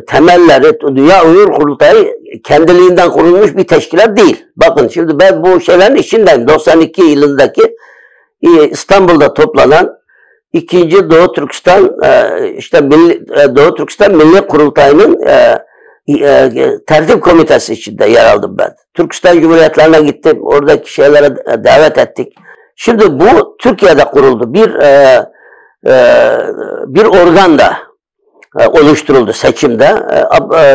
temelleri, Dünya Uygur Kurultayı kendiliğinden kurulmuş bir teşkilat değil. Bakın şimdi ben bu şeylerin içindeyim. 92 yılındaki İstanbul'da toplanan 2. Doğu Türkistan Doğu Türkistan Milli Kurultayı'nın tertip komitesi içinde yer aldım ben. Türkistan Cumhuriyetlerine gittim. Oradaki şeylere davet ettik. Şimdi bu Türkiye'de kuruldu. Bir organ da oluşturuldu seçimde.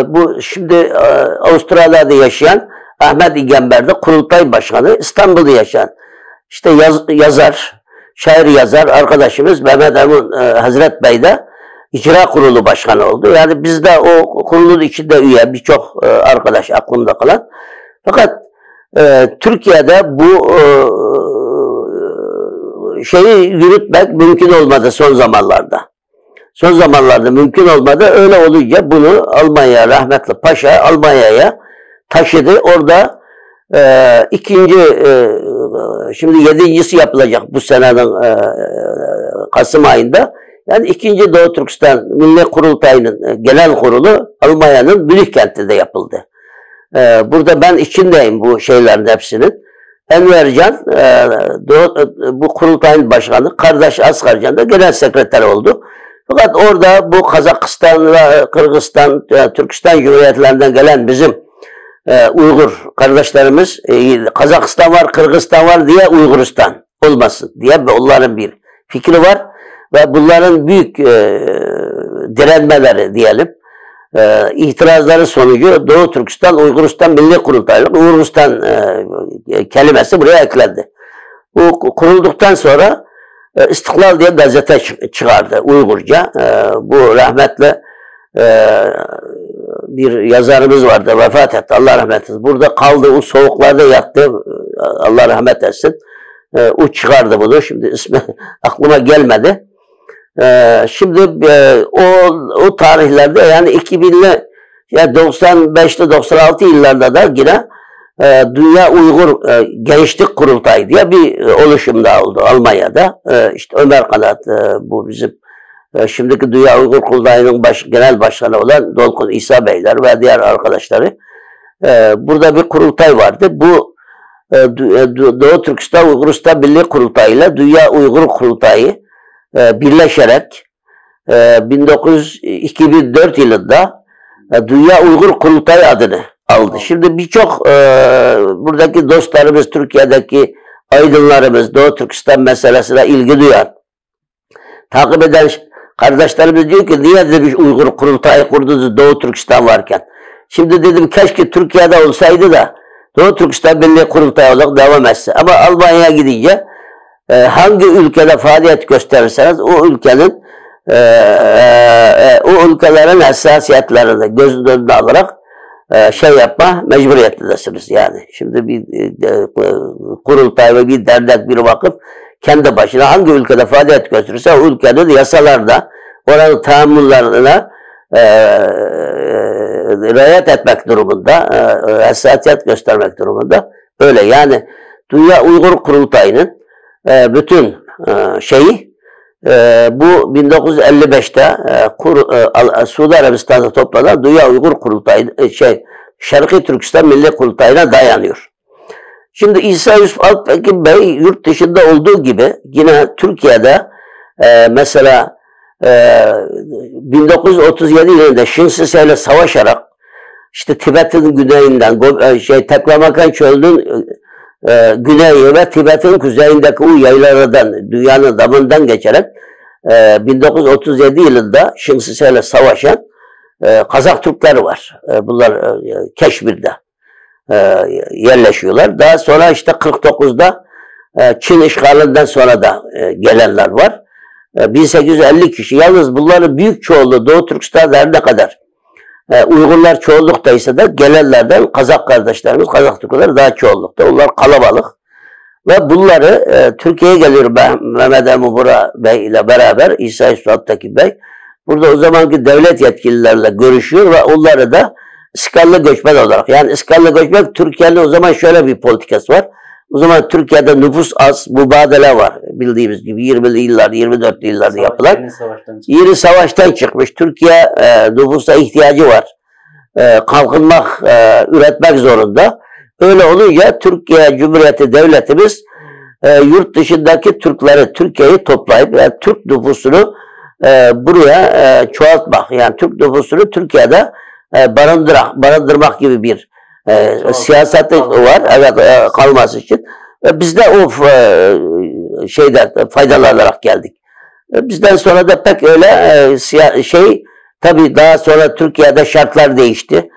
Bu şimdi Avustralya'da yaşayan Ahmet İgenber'de Kurultay Başkanı, İstanbul'da yaşayan işte şair yazar arkadaşımız Mehmet Emin Hazret Bey de İcra Kurulu Başkanı oldu. Yani biz de o kurulun içinde üye birçok arkadaş aklımda kalan. Fakat Türkiye'de bu şeyi yürütmek mümkün olmadı son zamanlarda. Son zamanlarda mümkün olmadı. Öyle olunca bunu Almanya, rahmetli Paşa Almanya'ya taşıdı. Orada şimdi 7.'si yapılacak bu senenin Kasım ayında. Yani 2. Doğu Türkistan Milli Kurultayı'nın genel kurulu Almanya'nın Münih kentinde yapıldı. Burada ben içindeyim bu şeylerin hepsinin. Enver Can bu kurultayın başkanı, kardeş Asgarcan da genel sekreter oldu. Fakat orada bu Kazakistan ve Kırgızistan, Türkistan Cumhuriyetlerinden gelen bizim Uygur kardeşlerimiz, Kazakistan var, Kırgızistan var diye Uyguristan olmasın diye onların bir fikri var. Ve bunların büyük direnmeleri diyelim, itirazları sonucu Doğu Türkistan, Uyguristan Milli Kurultayı, Uyguristan kelimesi buraya eklendi. Bu kurulduktan sonra İstiklal diye gazete çıkardı Uygurca. Bu rahmetli bir yazarımız vardı, vefat etti, Allah rahmet etsin. Burada kaldı, o soğuklarda yattı, Allah rahmet etsin. O çıkardı bunu, şimdi ismi aklıma gelmedi. Şimdi o tarihlerde yani 2000'li yani 95'li 96 yıllarda da yine Dünya Uygur Gençlik Kurultayı diye bir oluşum daha oldu Almanya'da. İşte Ömer Kanat, bu bizim şimdiki Dünya Uygur Kurultayı'nın genel başkanı olan Dolkun İsa Beyler ve diğer arkadaşları. Burada bir kurultay vardı. Bu Doğu Türkistan Uyguristan Milli Kurultayı ile Dünya Uygur Kurultayı birleşerek 2004 yılında Dünya Uygur Kurultayı adını aldı. Şimdi birçok buradaki dostlarımız, Türkiye'deki aydınlarımız Doğu Türkistan meselesine ilgi duyan, takip eden kardeşlerimiz diyor ki niye demiş Uygur Kurultayı kurdunuz Doğu Türkistan varken. Şimdi dedim keşke Türkiye'de olsaydı da Doğu Türkistan Milli Kurultayı olarak devam etse. Ama Almanya'ya gidince hangi ülkede faaliyet gösterirseniz o ülkelerin hassasiyetlerini göz önüne alarak şey yapma mecburiyetindesiniz yani. Şimdi bir kurultay ve bir dernek, bir vakıf kendi başına hangi ülkede faaliyet gösterirse o ülkenin yasalarına, oranın tahammüllerine riayet etmek durumunda, hassasiyet göstermek durumunda. Öyle yani Dünya Uygur Kurultayı'nın bütün şeyi bu 1955'te Suudi Arabistan'da toplanan Dünya Uygur Kurultayı Şarkı Türkistan Milli Kurultayı'na dayanıyor. Şimdi İsa Yusuf Alptekin Bey yurt dışında olduğu gibi yine Türkiye'de mesela 1937 yılında Şinsise ile savaşarak işte Tibet'in güneyinden, Taklamakan Çölü'nün güneyi ve Tibet'in kuzeyindeki o yaylalardan, dünyanın damından geçerek 1937 yılında Şinsise ile savaşan Kazak Türkleri var. Bunlar Keşmir'de yerleşiyorlar. Daha sonra işte 49'da Çin işgalinden sonra da gelenler var. 1850 kişi. Yalnız bunların büyük çoğunluğu Doğu Türkistan'da her ne kadar Uygurlar çoğunluktaysa da gelenlerden Kazak kardeşlerimiz, Kazak Türkler daha çoğunlukta. Onlar kalabalık. Ve bunları Türkiye'ye geliyor Mehmet Emin Bura Bey ile beraber İsa Yusuf Alptekin Bey. Burada o zamanki devlet yetkililerle görüşüyor ve onları da iskalli göçmen olarak. Yani iskalli göçmen Türkiye'nin o zaman şöyle bir politikası var. O zaman Türkiye'de nüfus az, mübadele var. Bildiğimiz gibi 20'li yıllar, 24'lü yıllarda yapılan. Yeni savaştan çıkmış. Türkiye nüfusa ihtiyacı var. Kalkınmak, üretmek zorunda. Öyle olunca Türkiye Cumhuriyeti Devletimiz yurt dışındaki Türkleri, Türkiye'yi toplayıp yani Türk nüfusunu buraya çoğaltmak. Yani Türk nüfusunu Türkiye'de barındırmak gibi bir siyaseti var. Evet, kalması için. Biz de o şeyden faydalanarak geldik. Bizden sonra da pek öyle tabii daha sonra Türkiye'de şartlar değişti.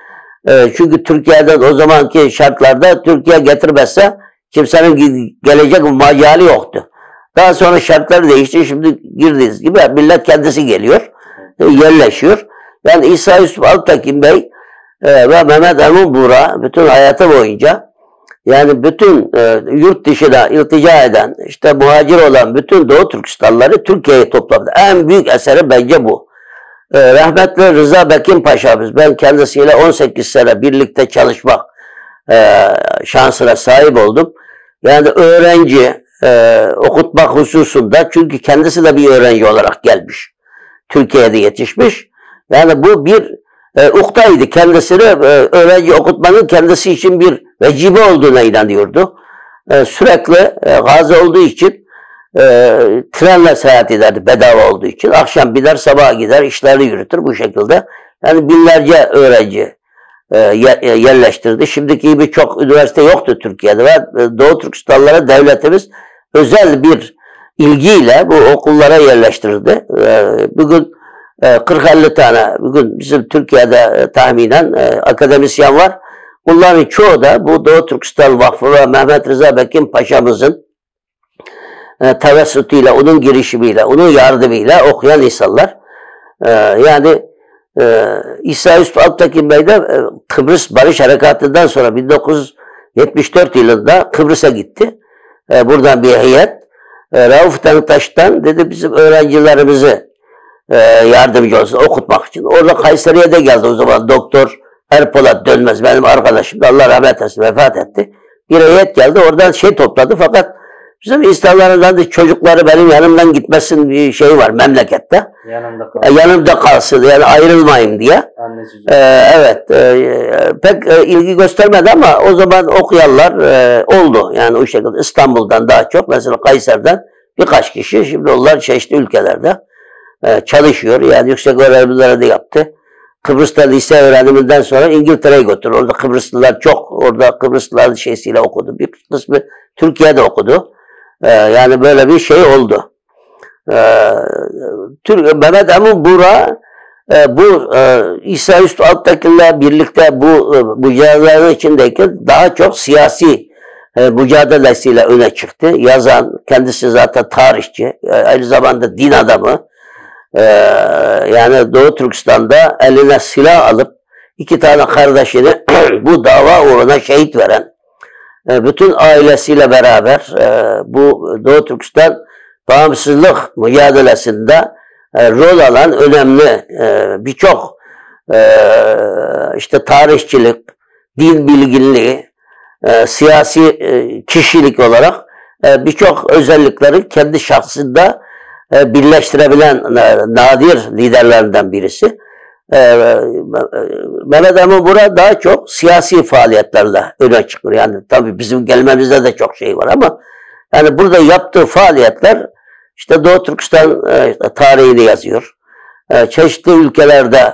Çünkü Türkiye'den o zamanki şartlarda Türkiye getirmezse kimsenin gelecek macali yoktu. Daha sonra şartlar değişti. Şimdi girdiğiniz gibi millet kendisi geliyor, yerleşiyor. Yani İsa Yusuf Alptekin Bey ve Mehmet Emin Bura bütün hayatı boyunca yani bütün yurt dışına iltica eden, işte muhacir olan bütün Doğu Türkistanları Türkiye'ye topladı. En büyük eseri bence bu. Rahmetli Rıza Bekin Paşa'mız, ben kendisiyle 18 sene birlikte çalışmak şansına sahip oldum. Yani öğrenci okutmak hususunda, çünkü kendisi de bir öğrenci olarak gelmiş. Türkiye'de yetişmiş. Yani bu bir uktaydı. Kendisini öğrenci okutmanın kendisi için bir vecibe olduğuna inanıyordu. Sürekli gazi olduğu için trenle seyahat ederdi bedava olduğu için. Akşam biner, sabaha gider, işlerini yürütür bu şekilde. Yani binlerce öğrenci yerleştirdi. Şimdiki gibi çok üniversite yoktu Türkiye'de ve Doğu Türkistanlara devletimiz özel bir ilgiyle bu okullara yerleştirdi. Bugün 40-50 tane bugün bizim Türkiye'de tahminen akademisyen var. Bunların çoğu da bu Doğu Türkistan Vakfı ve Mehmet Rıza Bekin Paşa'mızın tevessütüyle, onun girişimiyle, onun yardımıyla okuyan insanlar. Yani İsa Yusuf Alptekin Bey de Kıbrıs Barış Harekatı'ndan sonra 1974 yılında Kıbrıs'a gitti. Buradan bir heyet. Rauf Denktaş'tan dedi bizim öğrencilerimizi yardımcı olsun okutmak için. Orada Kayseri'ye de geldi o zaman Doktor Erpolat Dönmez benim arkadaşım da Allah rahmet eylesin vefat etti. Bir heyet geldi oradan topladı fakat bizim insanlardan da çocukları benim yanımdan gitmesin bir şey var memlekette. Yanımda kalsın yani ayrılmayayım diye. Evet pek ilgi göstermedi ama o zaman okuyanlar oldu. Yani o şekilde İstanbul'dan daha çok mesela Kayseri'den birkaç kişi şimdi onlar çeşitli ülkelerde çalışıyor. Yani yüksek öğrenimleri de yaptı. Kıbrıs'ta lise öğreniminden sonra İngiltere'ye götürdü. Orada Kıbrıslılar çok. Orada Kıbrıslıların şeysiyle okudu. Bir kısmı Türkiye'de okudu. Yani böyle bir şey oldu. Mehmet Emin Bura bu İsa Yusuf Alptekin'le birlikte bu mücadeleler içindeyken daha çok siyasi mücadelesiyle öne çıktı. Yazan, kendisi zaten tarihçi, aynı zamanda din adamı. Yani Doğu Türkistan'da eline silah alıp 2 tane kardeşini bu dava uğruna şehit veren bütün ailesiyle beraber bu Doğu Türkistan bağımsızlık mücadelesinde rol alan önemli birçok işte tarihçilik, din bilginliği, siyasi kişilik olarak birçok özellikleri kendi şahsında birleştirebilen nadir liderlerinden birisi. Mehmet Emin Bura daha çok siyasi faaliyetlerle öne çıkıyor. Yani tabii bizim gelmemizde de çok şey var ama yani burada yaptığı faaliyetler işte Doğu Türkistan tarihini yazıyor. Çeşitli ülkelerde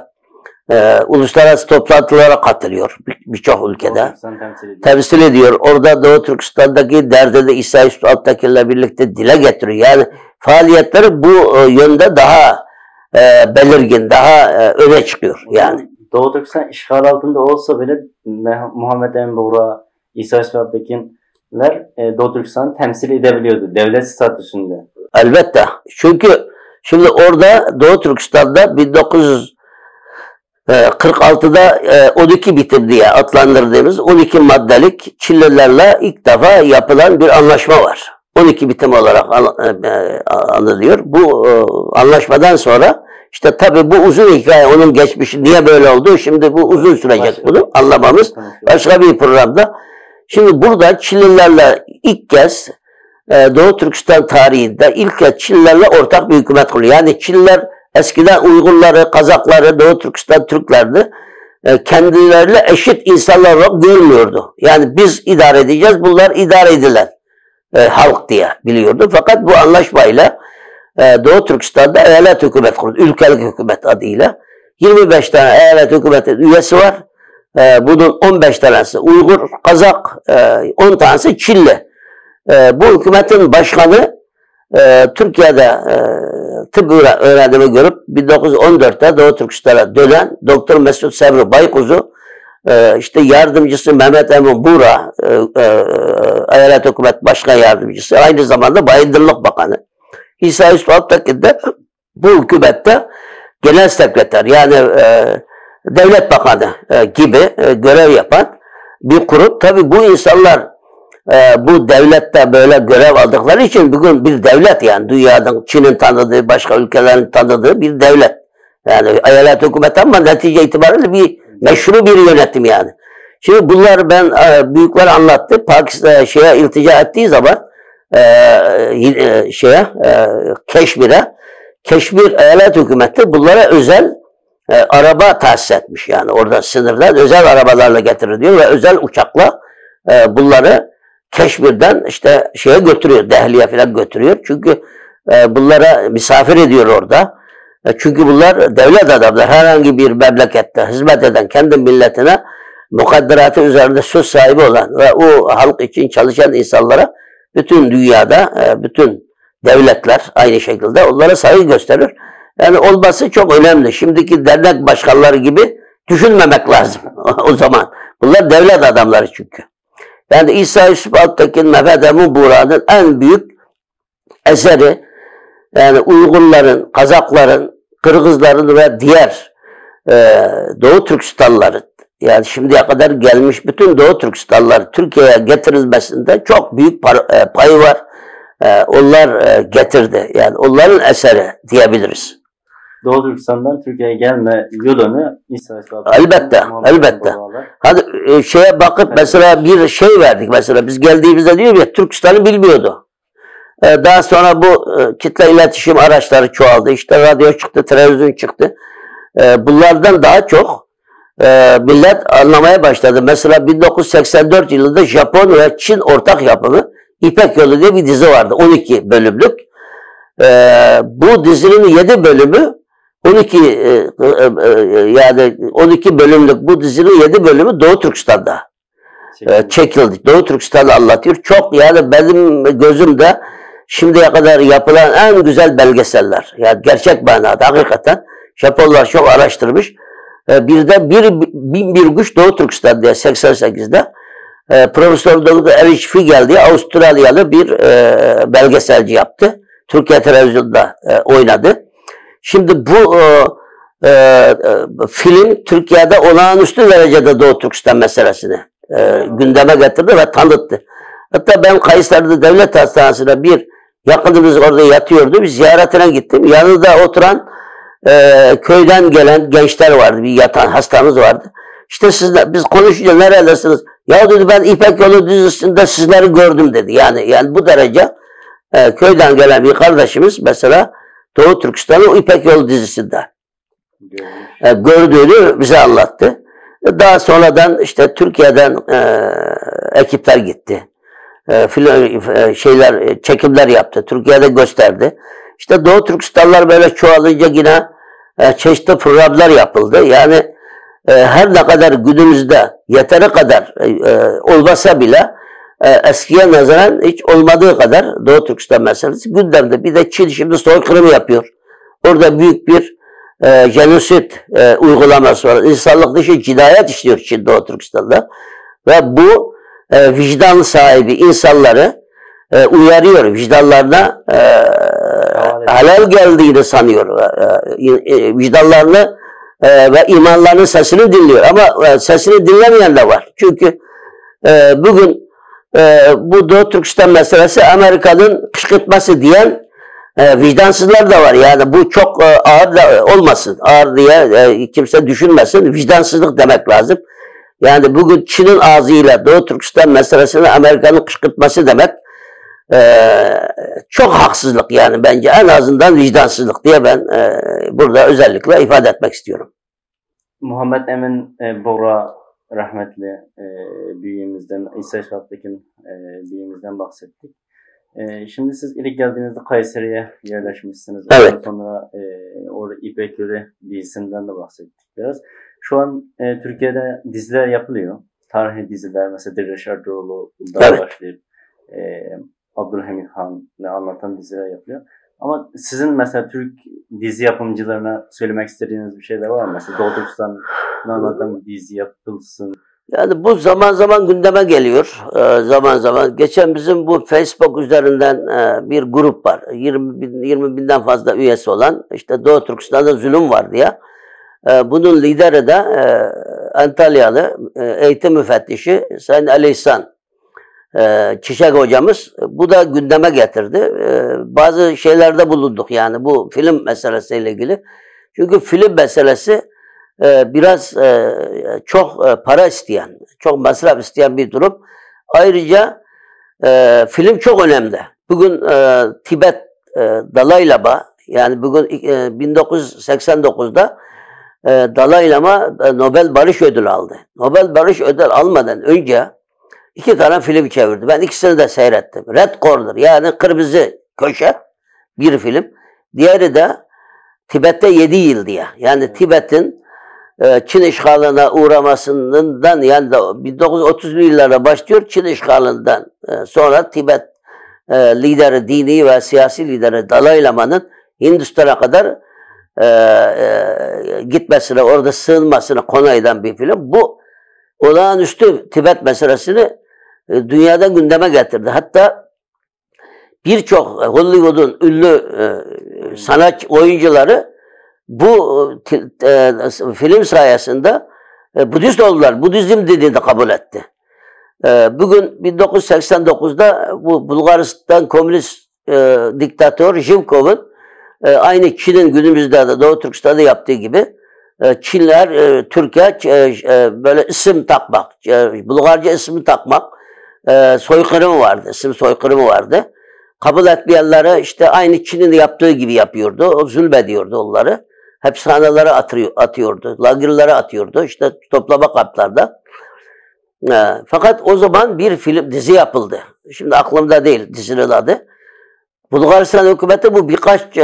uluslararası toplantılara katılıyor birçok ülkede. Temsil ediyor. Orada Doğu Türkistan'daki derdini İsa Yusuf Alttaki'yle birlikte dile getiriyor. Yani faaliyetleri bu yönde daha belirgin, daha öne çıkıyor yani. Doğu Türkistan işgal altında olsa bile Muhammed Emin Bura, İsa Yusuf Alttaki'ler Doğu Türkistan'ı temsil edebiliyordu devlet statüsünde. Elbette. Çünkü şimdi orada Doğu Türkistan'da 1946'da 12 bitim diye adlandırdığımız 12 maddelik Çillilerle ilk defa yapılan bir anlaşma var. 12 bitim olarak anılıyor. Bu anlaşmadan sonra işte tabii bu uzun hikaye, onun geçmişi niye böyle oldu, şimdi bu uzun sürecek bunu anlamamız başka bir programda. Şimdi burada Çillilerle ilk kez Doğu Türkistan tarihinde ilk kez Çillilerle ortak bir hükümet kuruyor. Yani Çilliler eskiden Uygurları, Kazakları, Doğu Türkistan Türklerdi. Kendileriyle eşit insanlar olarak görmüyordu. Yani biz idare edeceğiz, bunlar idare edilen halk diye biliyordu. Fakat bu anlaşmayla Doğu Türkistan'da eyalet hükümet kuruldu. Ülkelik hükümet adıyla. 25 tane eyalet hükümeti üyesi var. Bunun 15 tanesi Uygur, Kazak, 10 tanesi Çilli. Bu hükümetin başkanı Türkiye'de tıp öğrenimi görüp 1914'te Doğu Türkistan'a dönen Doktor Mesut Sevri Baykuzu, işte yardımcısı Mehmet Emin Bura, eyalet hükümet başkan yardımcısı, aynı zamanda Bayındırlık Bakanı. İsa Yusuf Alttaki de bu hükümette genel sekreter, yani devlet bakanı gibi görev yapan bir kurum. Tabii bu insanlar bu devlette böyle görev aldıkları için bugün bir devlet, yani dünyanın, Çin'in tanıdığı, başka ülkelerin tanıdığı bir devlet. Yani eyalet hükümeti ama netice itibariyle bir meşru bir yönetim yani. Şimdi bunlar ben büyükler anlattı. Pakistan iltica ettiği zaman Keşmir eyalet hükümeti bunlara özel araba tahsis etmiş, yani orada sınırdan özel arabalarla getiriliyor ve özel uçakla bunları Keşmir'den işte götürüyor, Dehli'ye falan götürüyor. Çünkü bunlara misafir ediyor orada. Çünkü bunlar devlet adamlar, herhangi bir memlekette hizmet eden, kendi milletine mukadderatı üzerinde söz sahibi olan ve o halk için çalışan insanlara bütün dünyada, bütün devletler aynı şekilde onlara saygı gösterir. Yani olması çok önemli. Şimdiki dernek başkanları gibi düşünmemek lazım o zaman. Bunlar devlet adamları çünkü. Yani İsa Yusuf Alttaki'nin, Mehmet Emin Bura'nın en büyük eseri, yani Uygurların, Kazakların, Kırgızların ve diğer Doğu Türkistanlıların, yani şimdiye kadar gelmiş bütün Doğu Türkistanlılar Türkiye'ye getirilmesinde çok büyük payı var. Onlar getirdi. Yani onların eseri diyebiliriz. Doğu Türkistan'dan Türkiye'ye gelme yolunu İsa Yusuf Elbette, elbette. Hadi bakıp mesela bir şey verdik. Mesela biz geldiğimizde diyor ya, Türkistan'ı bilmiyordu. Daha sonra bu kitle iletişim araçları çoğaldı. İşte radyo çıktı, televizyon çıktı. Bunlardan daha çok millet anlamaya başladı. Mesela 1984 yılında Japon ve Çin ortak yapımı İpek Yolu diye bir dizi vardı. 12 bölümlük. Bu dizinin 7 bölümü 12 bölümlük bu dizinin 7 bölümü Doğu Türkistan'da çekildi. Doğu Türkistan'ı anlatıyor. Çok, yani benim gözümde şimdiye kadar yapılan en güzel belgeseller. Yani gerçek manada hakikaten Japonlar çok araştırmış. Bir de bir güç Doğu Türkistan diye 88'de Profesör Doktor Erich Figel diye Avustralyalı bir belgeselci yaptı. Türkiye televizyonda oynadı. Şimdi bu film Türkiye'de olağanüstü derecede Doğu Türkistan meselesini gündeme getirdi ve tanıttı. Hatta ben Kayseri'de devlet hastanesine bir yakınımız orada yatıyordu. Bir ziyaretine gittim. Yanında oturan köyden gelen gençler vardı. Bir yatan hastamız vardı. İşte biz konuşunca neredesiniz? Ya dedi, ben İpek Yolu dizisinde sizleri gördüm dedi. Yani bu derece köyden gelen bir kardeşimiz mesela Doğu Türkistan'ın İpek Yolu dizisinde. gördüğünü bize anlattı. Daha sonradan işte Türkiye'den ekipler gitti. Çekimler yaptı. Türkiye'de gösterdi. İşte Doğu Türkistanlar böyle çoğalınca yine çeşitli programlar yapıldı. Yani her ne kadar günümüzde yeteri kadar olmasa bile eskiye nazaran hiç olmadığı kadar Doğu Türkistan meselesi gündemde. Bir de Çin şimdi soykırım yapıyor. Orada büyük bir jenosit uygulaması var. İnsanlık dışı cinayet işliyor Çin Doğu Türkistan'da. Ve bu vicdan sahibi insanları uyarıyor. Vicdanlarına halal geldiğini sanıyor. Vicdanlarını ve imanlarının sesini dinliyor. Ama sesini dinlemeyen de var. Çünkü bugün bu Doğu Türkistan meselesi Amerika'nın kışkırtması diyen vicdansızlar da var. Yani bu çok ağır da olmasın. Ağır diye kimse düşünmesin. Vicdansızlık demek lazım. Yani bugün Çin'in ağzıyla Doğu Türkistan meselesini Amerika'nın kışkırtması demek çok haksızlık yani bence en azından vicdansızlık diye ben burada özellikle ifade etmek istiyorum. Muhammed Emin Bora rahmetli büyüğümüzden, İsa Şahat'taki büyüğümüzden bahsettik. Şimdi siz ilk geldiğinizde Kayseri'ye yerleşmişsiniz. Evet. Ondan sonra orada İpek Yolu dizisinden de bahsettik biraz. Şu an Türkiye'de diziler yapılıyor. Tarihi diziler mesela Diriliş Ertuğrul'dan evet. başlayıp Abdülhamid Han'ı anlatan diziler yapılıyor. Ama sizin mesela Türk dizi yapımcılarına söylemek istediğiniz bir şeyler var mı? Mesela Doğu Türkistan'ı anlatan bir dizi yapılsın. Yani bu zaman zaman gündeme geliyor. Zaman zaman. Geçen bizim bu Facebook üzerinden bir grup var. 20 binden fazla üyesi olan. İşte Doğu Türkistan'da zulüm var diye. Bunun lideri de Antalyalı eğitim müfettişi Sayın Ali İhsan Çiçek hocamız. Bu da gündeme getirdi. Bazı şeylerde bulunduk yani bu film meselesiyle ilgili. Çünkü film meselesi biraz çok para isteyen, çok masraf isteyen bir durum. Ayrıca film çok önemli. Bugün Tibet Dalai Lama, yani bugün 1989'da Dalai Lama Nobel Barış Ödülü aldı. Nobel Barış Ödülü almadan önce 2 tane film çevirdi. Ben ikisini de seyrettim. Red Corner, yani Kırmızı Köşe bir film. Diğeri de Tibet'te 7 yıl diye. Yani Tibet'in Çin işgaline uğramasından, yani 1930'lu yıllara başlıyor. Çin işgalinden sonra Tibet lideri, dini ve siyasi lideri Dalai Lama'nın Hindistan'a kadar gitmesine, orada sığınmasına konu eden bir film. Bu olağanüstü Tibet meselesini dünyada gündeme getirdi. Hatta birçok Hollywood'un ünlü sanat oyuncuları bu film sayesinde Budist oldular. Budizm dinini de kabul etti. Bugün 1989'da bu Bulgaristan komünist diktatör Zhivkov'un aynı Çin'in günümüzde de Doğu Türkistan'da yaptığı gibi Çinler Türkiye böyle isim takmak, Bulgarca ismi takmak soykırımı vardı. İsim soykırımı vardı. Kabul etmeyenlere işte aynı Çin'in yaptığı gibi yapıyordu. O zulmediyordu onları. Hapishanelere atıyordu. Lagirlere atıyordu. İşte toplama kamplarda. Fakat o zaman bir film, dizi yapıldı. Şimdi aklımda değil dizinin adı. Bulgaristan hükümeti bu birkaç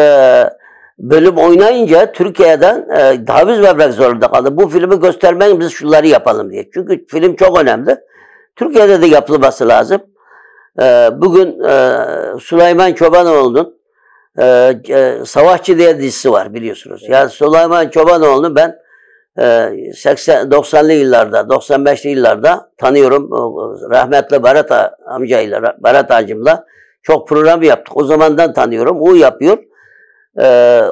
bölüm oynayınca Türkiye'den taviz vermek zorunda kaldı. Bu filmi göstermeyin, biz şunları yapalım diye. Çünkü film çok önemli. Türkiye'de de yapılması lazım. Bugün Süleyman Çobanoğlu'nun Savaşçı diye dizisi var biliyorsunuz. Evet. Yani Süleyman Çobanoğlu'nu ben 90'lı yıllarda, 95'li yıllarda tanıyorum. Rahmetli Berat amcayla, Berat Hacım'la çok program yaptık. O zamandan tanıyorum. O yapıyor.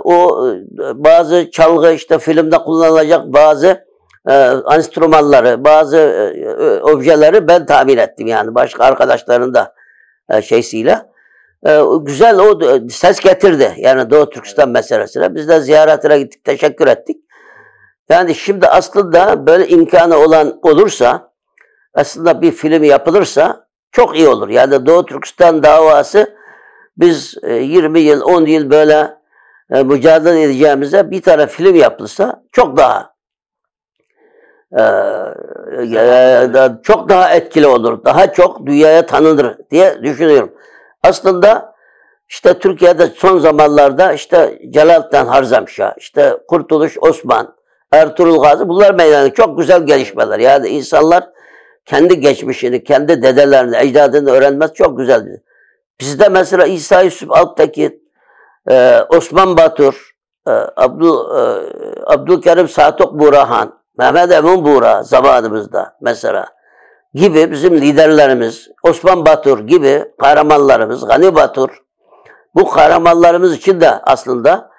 O bazı çalgı, işte filmde kullanılacak bazı enstrümanları, bazı objeleri ben tahmin ettim yani başka arkadaşların da şeysiyle. Güzel o ses getirdi yani Doğu Türkistan meselesine. Biz de ziyaretine gittik, teşekkür ettik. Yani şimdi aslında böyle imkanı olan olursa, aslında bir film yapılırsa çok iyi olur. Yani Doğu Türkistan davası biz 20 yıl, 10 yıl böyle mücadele edeceğimize bir tane film yapılsa çok daha çok daha etkili olur. Daha çok dünyaya tanınır diye düşünüyorum. Aslında işte Türkiye'de son zamanlarda işte Celalettin Harzemşah, işte Kurtuluş Osman, Ertuğrul Gazi, bunlar meydana çok güzel gelişmeler. Yani insanlar kendi geçmişini, kendi dedelerini, ecdadını öğrenmez çok güzel. Bizde mesela İsa Yusuf Alptekin, Osman Batur, Abdülkerim Satuk Burahan, Mehmet Emin Buğra zamanımızda mesela gibi bizim liderlerimiz, Osman Batur gibi kahramanlarımız, Gani Batur, bu kahramanlarımız için de aslında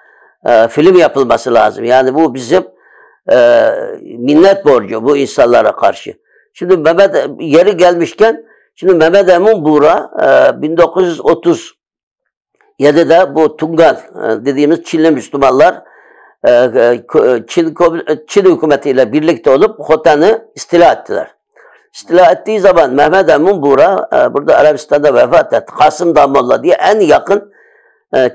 film yapılması lazım. Yani bu bizim minnet borcu bu insanlara karşı. Şimdi yeri gelmişken, şimdi Mehmet Emin Buğra 1937'de bu Tungan dediğimiz Çinli Müslümanlar Çin hükümetiyle birlikte olup Hotan'ı istila ettiler. İstila ettiği zaman Mehmet Emin Buğra burada Arabistan'da vefat etti. Kasım Damolla diye en yakın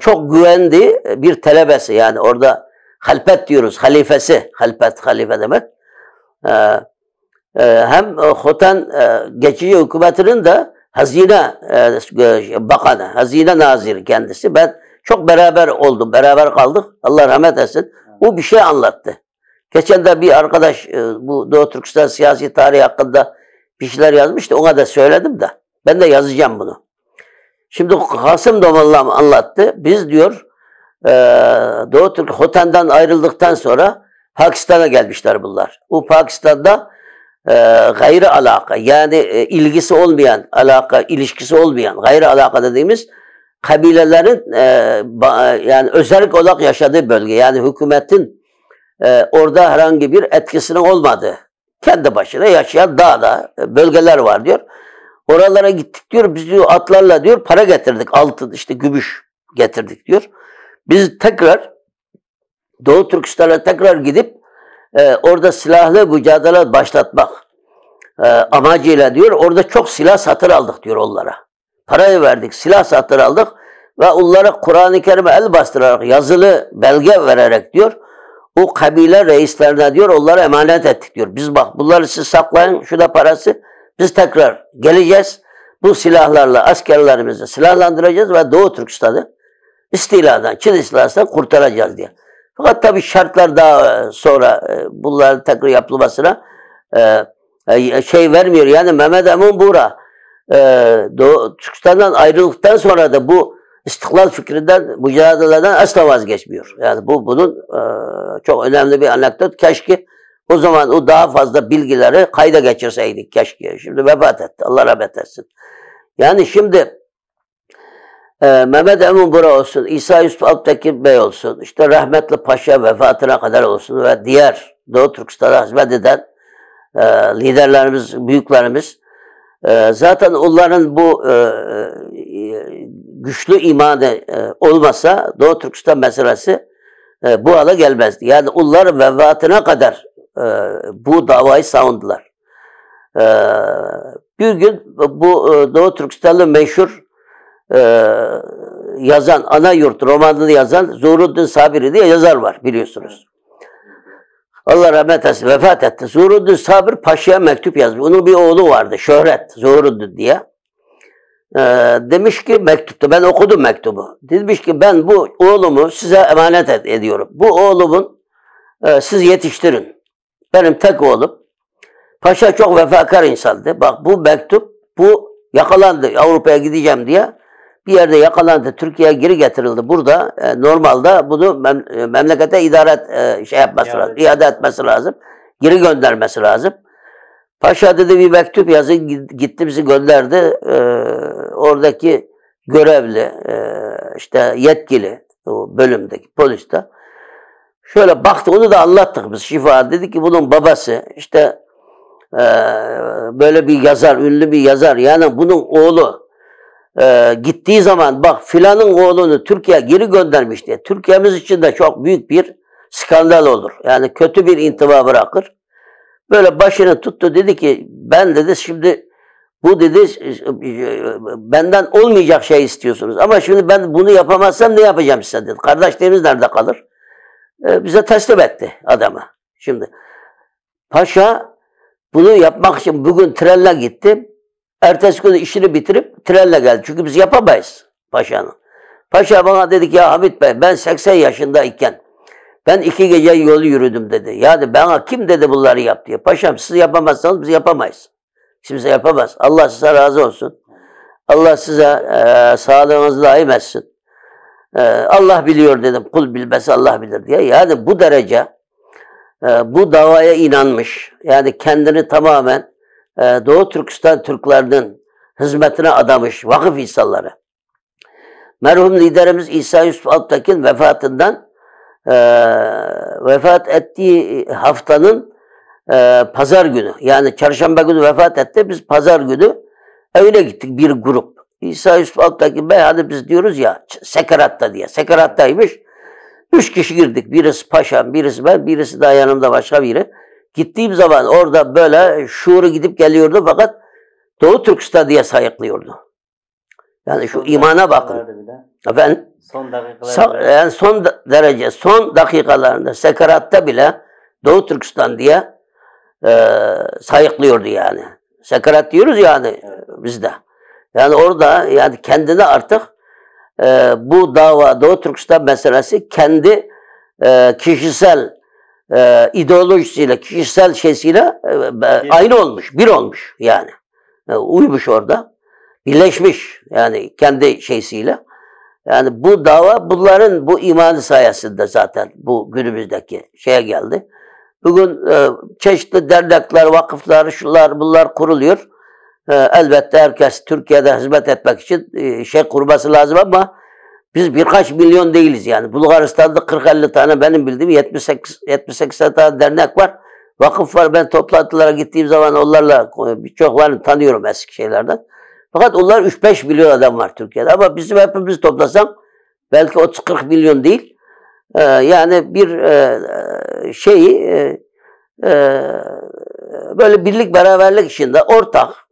çok güvendiği bir talebesi, yani orada halpet diyoruz, halifesi, halife demek. Hem Hotan geçici hükümetinin de hazine bakanı, hazine naziri kendisi. Ben çok beraber oldum, beraber kaldık. Allah rahmet etsin. Bu bir şey anlattı. Geçen de bir arkadaş bu Doğu Türkistan siyasi tarihi hakkında bir şeyler yazmıştı. Ona da söyledim de. Ben de yazacağım bunu. Şimdi Kasım Domallam anlattı. Biz diyor Doğu Türk Hotan'dan ayrıldıktan sonra Pakistan'a gelmişler bunlar. Bu Pakistan'da gayri alaka, yani ilgisi olmayan, ilişkisi olmayan gayri alaka dediğimiz kabilelerin yani özellik olarak yaşadığı bölge. Yani hükümetin orada herhangi bir etkisinin olmadığı, kendi başına yaşayan dağda bölgeler var diyor. Oralara gittik diyor, biz diyor atlarla diyor para getirdik, altın işte gümüş getirdik diyor. Biz tekrar Doğu Türkistan'a tekrar gidip orada silahlı mücadele başlatmak amacıyla diyor, orada çok silah satın aldık diyor onlara. Parayı verdik, silah satın aldık ve onlara Kur'an-ı Kerim'e el bastırarak, yazılı belge vererek diyor, o kabile reislerine diyor, onlara emanet ettik diyor. Biz bak bunları siz saklayın, şu da parası, biz tekrar geleceğiz, bu silahlarla askerlerimizi silahlandıracağız ve Doğu Türkistan'ı istiladan, Çin istilasından kurtaracağız diye. Fakat tabii şartlar daha sonra bunların tekrar yapılmasına şey vermiyor. Yani Mehmet Emin Buğra Doğu Türkistan'dan ayrıldıktan sonra da bu istiklal fikrinden, mücadeleden asla vazgeçmiyor. Yani bunun çok önemli bir anekdot. Keşke o zaman o daha fazla bilgileri kayda geçirseydik keşke. Şimdi vefat etti. Allah rahmet etsin. Yani şimdi Mehmet Emin Buğra olsun, İsa Yusuf Alptekin Bey olsun, işte rahmetli Paşa vefatına kadar olsun ve diğer Doğu Türkistan'a hizmet eden liderlerimiz, büyüklerimiz, zaten onların bu güçlü imanı olmasa Doğu Türkistan meselesi bu hale gelmezdi. Yani onların vefatına kadar bu davayı savundular. Bir gün bu Doğu Türkistanlı meşhur yazan, Ana Yurt romanını yazan Zuhruddin Sabiri diye yazar var biliyorsunuz. Allah rahmet eylesin, vefat etti. Zuhruddin Sabir Paşa'ya mektup yazmış. Onun bir oğlu vardı, Şöhret Zuhruddin diye. Demiş ki mektupta, ben okudum mektubu. Demiş ki ben bu oğlumu size emanet ediyorum. Bu oğlumun siz yetiştirin. Benim tek oğlum. Paşa çok vefakar insandı. Bak bu mektup, bu yakalandı Avrupa'ya gideceğim diye. Bir yerde yakalandı, Türkiye'ye geri getirildi. Burada normalde bunu memlekete iade etmesi lazım. Geri göndermesi lazım. Paşa dedi bir mektup yazın, gitti bizi gönderdi. Oradaki görevli, işte yetkili, o bölümdeki poliste. Şöyle baktı, onu da anlattık biz Şifa. Dedi ki bunun babası işte böyle bir yazar, ünlü bir yazar. Yani bunun oğlu gittiği zaman bak filanın oğlunu Türkiye'ye geri göndermiş diye. Türkiye'miz için de çok büyük bir skandal olur. Yani kötü bir intiba bırakır. Böyle başını tuttu, dedi ki ben dedi şimdi Bu dedi benden olmayacak şey istiyorsunuz. Ama şimdi ben bunu yapamazsam ne yapacağım size dedi. Kardeşleriniz nerede kalır? Bize teslim etti adamı. Şimdi paşa bunu yapmak için bugün trenle gitti. Ertesi gün işini bitirip trenle geldi. Çünkü biz yapamayız paşanın. Paşa bana dedi ki ya Hamit Bey ben 80 yaşındayken ben 2 gece yol yürüdüm dedi. Yani bana kim dedi bunları yap diye. Paşam siz yapamazsanız biz yapamayız. Kimse yapamaz. Allah size razı olsun. Allah size sağlığınızı daim etsin. Allah biliyor dedim. Kul bilmesi Allah bilir diye. Yani bu derece bu davaya inanmış. Yani kendini tamamen Doğu Türkistan Türklerinin hizmetine adamış vakıf insanları. Merhum liderimiz İsa Yusuf Alptekin vefatından vefat ettiği haftanın pazar günü, yani çarşamba günü vefat etti. Biz pazar günü evine gittik bir grup. İsa Yusuf Alptekin Bey hani biz diyoruz ya sekeratta diye. Sekerattaymış. 3 kişi girdik. Birisi paşam, birisi ben, birisi daha yanımda başka biri. Gittiğim zaman orada böyle şuuru gidip geliyordu fakat Doğu Türkistan diye sayıklıyordu. Yani şu imana bakın. Efendim? Son dakikalarda. Yani son derece, son dakikalarında sekeratta bile Doğu Türkistan diye sayıklıyordu yani. Sekerat diyoruz yani bizde. Yani orada yani kendine artık bu dava Doğu Türkistan meselesi kendi kişisel ideolojisiyle, kişisel şeysiyle aynı olmuş, bir olmuş yani. Uymuş orada. Birleşmiş yani kendi şeysiyle. Yani bu dava bunların bu imanı sayesinde zaten bu günümüzdeki şeye geldi. Bugün çeşitli dernekler, vakıflar, şunlar bunlar kuruluyor. Elbette herkes Türkiye'de hizmet etmek için şey kurması lazım ama biz birkaç milyon değiliz yani. Bulgaristan'da 40-50 tane benim bildiğim 78 tane dernek var. Vakıf var. Ben toplantılara gittiğim zaman onlarla birçoklarını tanıyorum eski şeylerden. Fakat onlar 3-5 milyon adam var Türkiye'de. Ama bizim hepimiz toplasam belki 30-40 milyon değil. Yani bir böyle birlik beraberlik içinde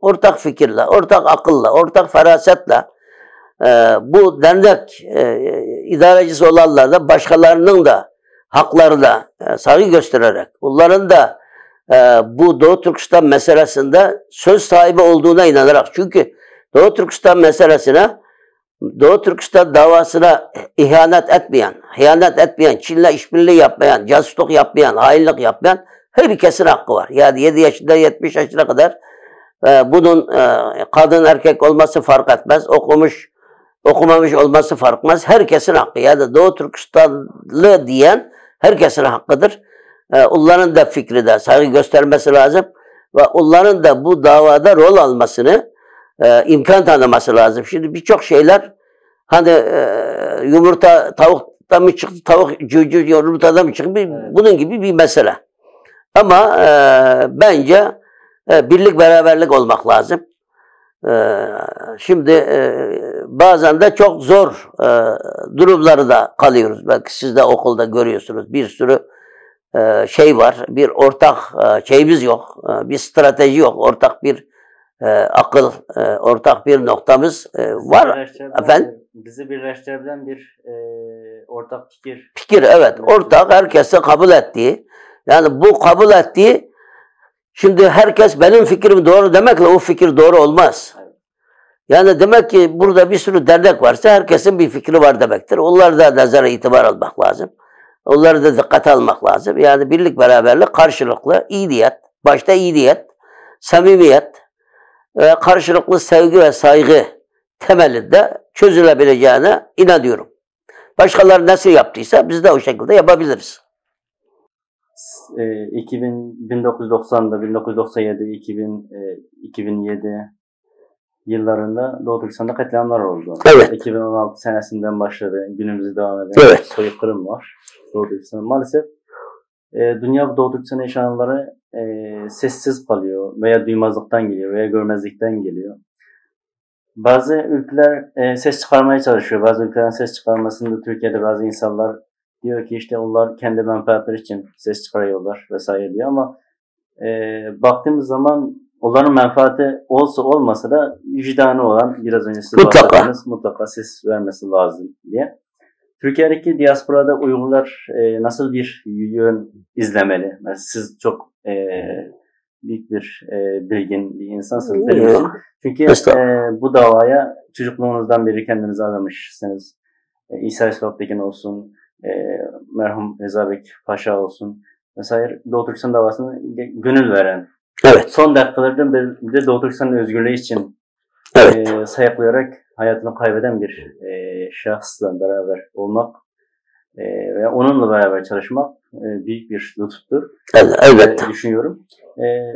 ortak fikirle, ortak akılla, ortak ferasetle bu dernek idarecisi olanlar da başkalarının da haklarına saygı göstererek, onların da bu Doğu Türkistan meselesinde söz sahibi olduğuna inanarak. Çünkü Doğu Türkistan meselesine, Doğu Türkistan davasına hıyanet etmeyen, Çin'le işbirliği yapmayan, casusluk yapmayan, hainlik yapmayan herkesin hakkı var. Yani 7 yaşında 70 yaşına kadar bunun kadın erkek olması fark etmez, okumamış olması fark etmez. Herkesin hakkı. Yani Doğu Türkistanlı diyen herkesin hakkıdır. Onların da fikri de saygı göstermesi lazım ve onların da bu davada rol almasını imkan tanıması lazım. Şimdi birçok şeyler hani yumurta tavuktan mı çıktı, tavuk cücü yumurtadan mı çıktı, bunun gibi bir mesele. Ama bence birlik beraberlik olmak lazım. Şimdi bazen de çok zor durumları da kalıyoruz. Belki siz de okulda görüyorsunuz. Bir sürü şey var. Bir ortak şeyimiz yok. Bir strateji yok. Ortak bir akıl, ortak bir noktamız var. Efendim? Bizi birleştirebilen bir ortak fikir. Fikir evet. Ortak herkese kabul ettiği. Yani bu kabul ettiği şimdi herkes benim fikrim doğru demekle o fikir doğru olmaz. Yani demek ki burada bir sürü dernek varsa herkesin bir fikri var demektir. Onları da nazara itibar almak lazım. Onları da dikkate almak lazım. Yani birlik beraberlik karşılıklı iyi niyet, başta iyi niyet, samimiyet, karşılıklı sevgi ve saygı temelinde çözülebileceğine inanıyorum. Başkaları nasıl yaptıysa biz de o şekilde yapabiliriz. 1990'da, 1997, 2007 yıllarında Doğu Türkistan'da katliamlar oldu. Evet. 2016 senesinden başladı. Günümüzde devam eden evet. soykırım var Doğu Türkistan'da. Maalesef dünya Doğu Türkistan yaşananları sessiz kalıyor veya duymazlıktan geliyor veya görmezlikten geliyor. Bazı ülkeler ses çıkarmaya çalışıyor. Bazı ülkelerin ses çıkarmasında Türkiye'de bazı insanlar diyor ki işte onlar kendi menfaatleri için ses çıkarıyorlar vesaire diyor ama baktığımız zaman onların menfaati olsa olmasa da vicdanı olan, biraz önce siz mutlaka ses vermesi lazım diye. Türkiye'deki diasporada Uygurlar nasıl bir yön izlemeli? Yani siz çok büyük bir bilgin bir insansınız benim için. Çünkü bu davaya çocukluğunuzdan beri kendinizi adamışsınız. İsa İsvap'takin olsun, merhum Reza Bek Paşa olsun vesaire, Doğu Türkistan davasına gönül veren. Evet. Son dakikalarda bir de Doğu Türkistan'ın özgürlüğü için sayaklayarak hayatını kaybeden bir şahsla beraber olmak ve onunla beraber çalışmak büyük bir lütuftur. Evet. Düşünüyorum.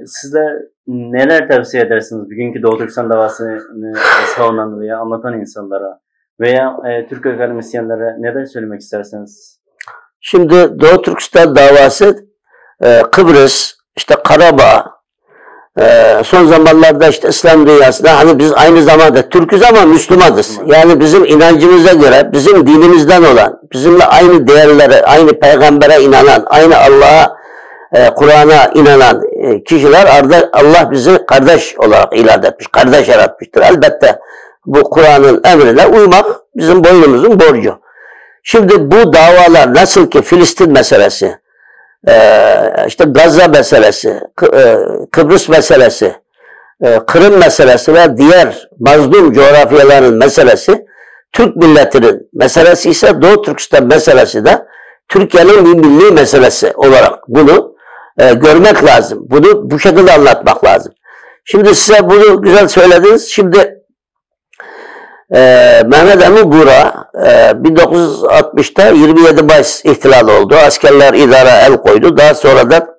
Sizler neler tavsiye edersiniz bugünkü Doğu Türkistan davasını savunan veya anlatan insanlara veya Türk akademisyenlere neler söylemek isterseniz? Şimdi Doğu Türkistan davası Kıbrıs, işte Karabağ, son zamanlarda işte İslam dünyasında hani biz aynı zamanda Türk'üz ama Müslümanız. Yani bizim inancımıza göre, bizim dinimizden olan, bizimle aynı değerlere, aynı peygambere inanan, aynı Allah'a, Kur'an'a inanan kişiler, Allah bizi kardeş olarak ilan etmiş, kardeş yaratmıştır. Elbette bu Kur'an'ın emrine uymak bizim boynumuzun borcu. Şimdi bu davalar nasıl ki Filistin meselesi, işte Gazze meselesi, Kıbrıs meselesi, Kırım meselesi ve diğer mazlum coğrafyaların meselesi, Türk milletinin meselesi ise Doğu Türkistan meselesi de Türkiye'nin bir milli meselesi olarak bunu görmek lazım. Bunu bu şekilde anlatmak lazım. Şimdi size bunu güzel söylediniz. Şimdi Mehmet Emin Buğra 1960'ta 27 Mayıs ihtilali oldu. Askerler idara el koydu. Daha sonra da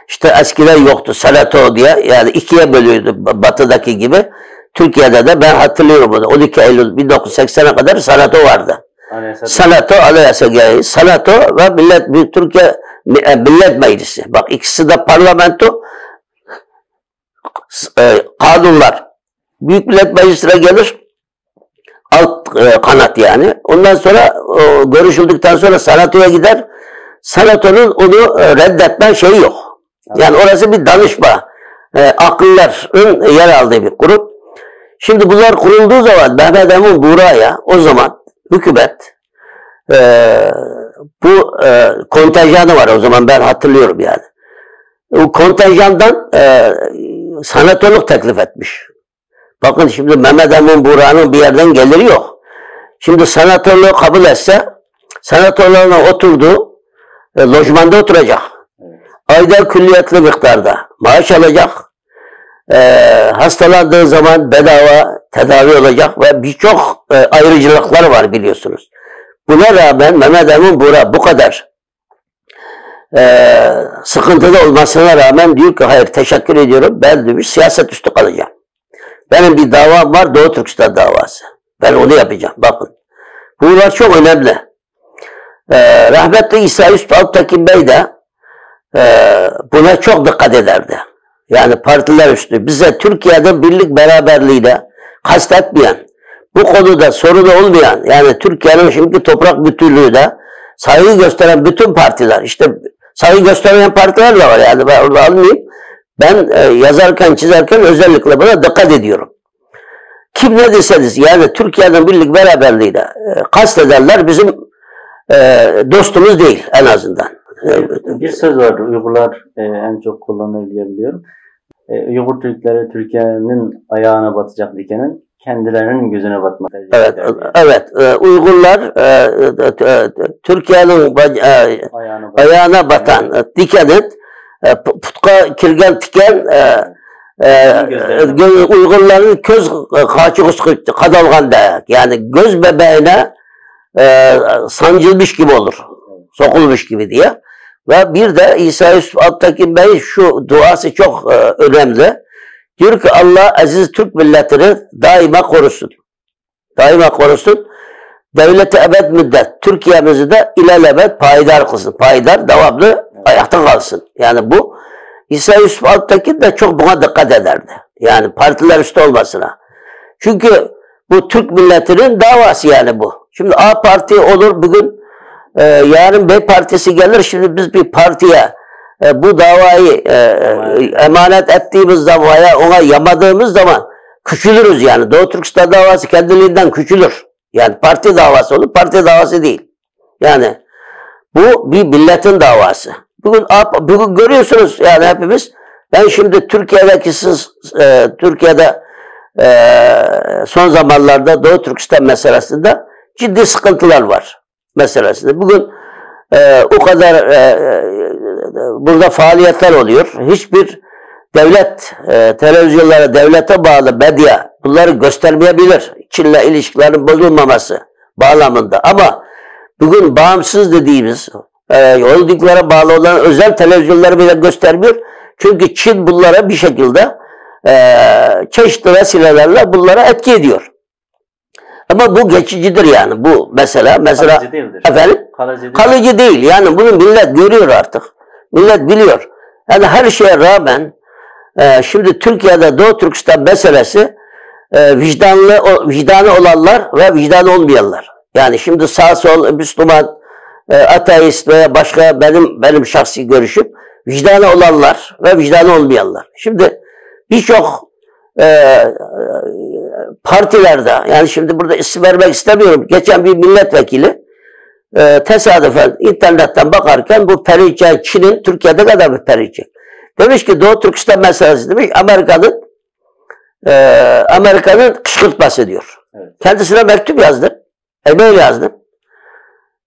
işte eskiden yoktu. Senato diye, yani ikiye bölüyordu batıdaki gibi. Türkiye'de de ben hatırlıyorum bunu. 12 Eylül 1980'e kadar Senato vardı. Senato, Anayasa Gereği. Senato ve Türkiye Millet Meclisi. Bak, ikisi de parlamento, kanunlar. Büyük Millet Meclisi'ne gelir. Alt kanat yani. Ondan sonra görüşüldükten sonra Senato'ya gider. Senato'nun onu reddetme şeyi yok. Yani orası bir danışma. Akılların yer aldığı bir grup. Şimdi bunlar kurulduğu zaman Mehmet Emin Buğra'ya o zaman hükümet bu kontenjanı var o zaman, ben hatırlıyorum yani. O kontenjandan senatörlük teklif etmiş. Bakın şimdi Mehmet Emin Buğra'nın bir yerden geliri yok. Şimdi senatörlüğü kabul etse senatörlerine oturduğu lojmanda oturacak. Ayda külliyetli miktarda maaş alacak. Hastalandığı zaman bedava tedavi olacak ve birçok ayrıcalıklar var biliyorsunuz. Buna rağmen Mehmet Emin Buğra bu kadar sıkıntıda olmasına rağmen diyor ki hayır, teşekkür ediyorum, ben demiş siyaset üstü kalacağım. Benim bir davam var, Doğu Türkistan davası. Ben onu yapacağım. Bakın. Bunlar çok önemli. Rahmetli İsa Yusuf Alptekin Bey de buna çok dikkat ederdi. Yani partiler üstü. Bize Türkiye'de birlik beraberliğiyle kastetmeyen, bu konuda sorunu olmayan, yani Türkiye'nin şimdiki toprak bütünlüğüne saygı gösteren bütün partiler, işte saygı gösteren partiler de var yani, ben orada almayayım. Ben yazarken, çizerken özellikle buna dikkat ediyorum. Kim ne deseniz, yani Türkiye'nin birlik beraberliğiyle kastedenler bizim dostumuz değil en azından. Bir söz vardı, Uygurlar en çok kullanır diye biliyorum. Uygur Türkleri Türkiye'nin ayağına batacak dikenin kendilerinin gözüne batmak. Evet. Uygurlar Türkiye'nin ayağına batan dikenin putka kirgen tiken Uygurların göz kaçı kadalgan dayak. Yani göz bebeğine sancılmış gibi olur. Sokulmuş gibi diye. Ve bir de İsa Yusuf Alptekin Bey şu duası çok önemli. Diyor ki Allah aziz Türk milletini daima korusun. Daima korusun. Devleti ebed müddet. Türkiye'mizi de ilelebet payidar kılsın. Payidar, devamlı ayakta kalsın. Yani bu İsa Yusuf Alptekin de çok buna dikkat ederdi. Yani partiler üstü olmasına. Çünkü bu Türk milletinin davası yani bu. Şimdi A parti olur bugün, yarın B partisi gelir. Şimdi biz bir partiye bu davayı emanet ettiğimiz zaman veya ona yamadığımız zaman küçülürüz yani. Doğu Türkistan davası kendiliğinden küçülür. Yani parti davası olur, parti davası değil. Yani bu bir milletin davası. Bugün görüyorsunuz yani hepimiz. Ben şimdi Türkiye'de son zamanlarda Doğu Türkistan meselesinde ciddi sıkıntılar var meselesinde. Bugün o kadar burada faaliyetler oluyor. Hiçbir devlet, televizyonlara, devlete bağlı medya bunları göstermeyebilir. Çin'le ilişkilerin bozulmaması bağlamında. Ama bugün bağımsız dediğimiz holdinglere bağlı olan özel televizyonları bile göstermiyor. Çünkü Çin bunlara bir şekilde çeşitli vesilelerle bunlara etki ediyor. Ama bu geçicidir yani. Bu mesela Kalıcı değildir. Efendim? Kalıcı değil. Yani bunu millet görüyor artık. Millet biliyor. Yani her şeye rağmen şimdi Türkiye'de Doğu Türkistan meselesi vicdanı olanlar ve vicdanı olmayanlar. Yani şimdi sağ sol Müslüman, ateist veya başka benim şahsi görüşüm vicdanı olanlar ve vicdanı olmayanlar. Şimdi birçok partilerde yani şimdi burada isim vermek istemiyorum. Geçen bir milletvekili tesadüfen internetten bakarken bu Perinçek Çin'in Türkiye'de kadar bir Perinçek. Demiş ki Doğu Türkistan meselesi demiş Amerika'nın kışkırtması diyor. Evet. Kendisine mektup yazdım. E-mail yazdım.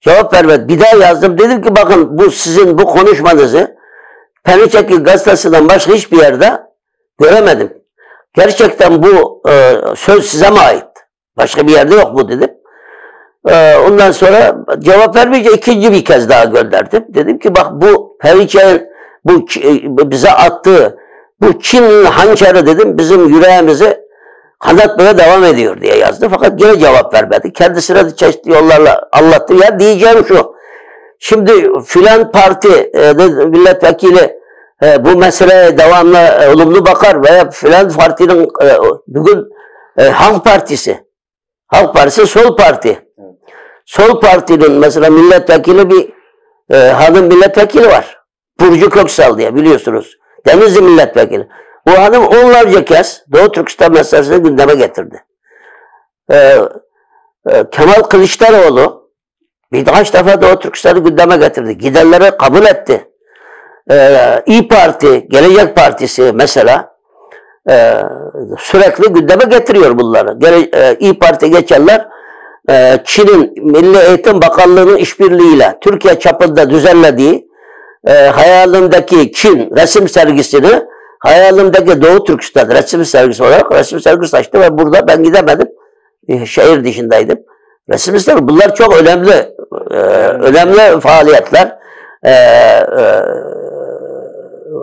Cevap vermedi. Bir daha yazdım. Dedim ki bakın bu sizin bu konuşmanızı Perinçek'in gazetesinden başka hiçbir yerde göremedim. Gerçekten bu söz size mi ait? Başka bir yerde yok bu dedim. Ondan sonra cevap vermeyince ikinci bir kez daha gönderdim. Dedim ki bak bu Perinçek'in bize attığı bu Çin'in hançeri dedim bizim yüreğimizi kanatmaya devam ediyor diye yazdı. Fakat yine cevap vermedi. Kendisine de çeşitli yollarla anlattım. Ya diyeceğim şu. Şimdi filan parti milletvekili bu meseleye devamlı olumlu bakar veya filan partinin bugün Halk Partisi sol parti. Sol partinin mesela milletvekili bir hanım milletvekili var. Burcu Köksal diye biliyorsunuz. Denizli milletvekili. O hanım onlarca kez Doğu Türkistan meselesini gündeme getirdi. Kemal Kılıçdaroğlu birkaç defa Doğu Türkistan'ı gündeme getirdi. Gidenleri kabul etti. İYİ Parti, Gelecek Partisi mesela sürekli gündeme getiriyor bunları. İYİ Parti geçenler Çin'in Milli Eğitim Bakanlığı'nın işbirliğiyle Türkiye çapında düzenlediği hayalimdeki Çin resim sergisini hayalimdeki Doğu Türkistan resim sergisi olarak resim sergisi açtı ve burada ben gidemedim. Şehir dışındaydım. Resim sergisi bunlar çok önemli faaliyetler.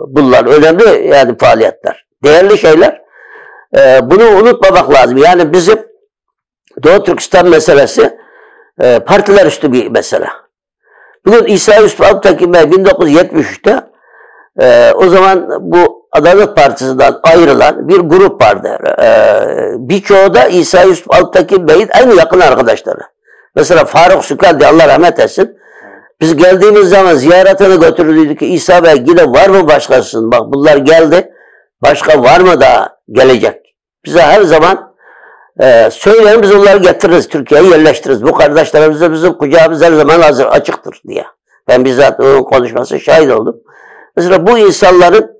Bunlar önemli yani faaliyetler. Değerli şeyler. Bunu unutmamak lazım. Yani bizim Doğu Türkistan meselesi partiler üstü bir mesele. Bugün İsa Yusuf Alptekin Bey 1973'te o zaman bu Adalet Partisi'nden ayrılan bir grup vardı. Birçoğu da İsa Yusuf Alptekin Bey'in en yakın arkadaşları. Mesela Faruk Sükaldi Allah rahmet etsin. Biz geldiğimiz zaman ziyaretine götürüldük ki İsa Bey yine var mı başkasının? Bak bunlar geldi. Başka var mı daha gelecek? Bize her zaman söyleyin biz onları getiririz. Türkiye'ye yerleştiririz. Bu kardeşlerimize bizim kucağımız her zaman hazır açıktır diye. Ben bizzat onun konuşması şahit oldum. Mesela bu insanların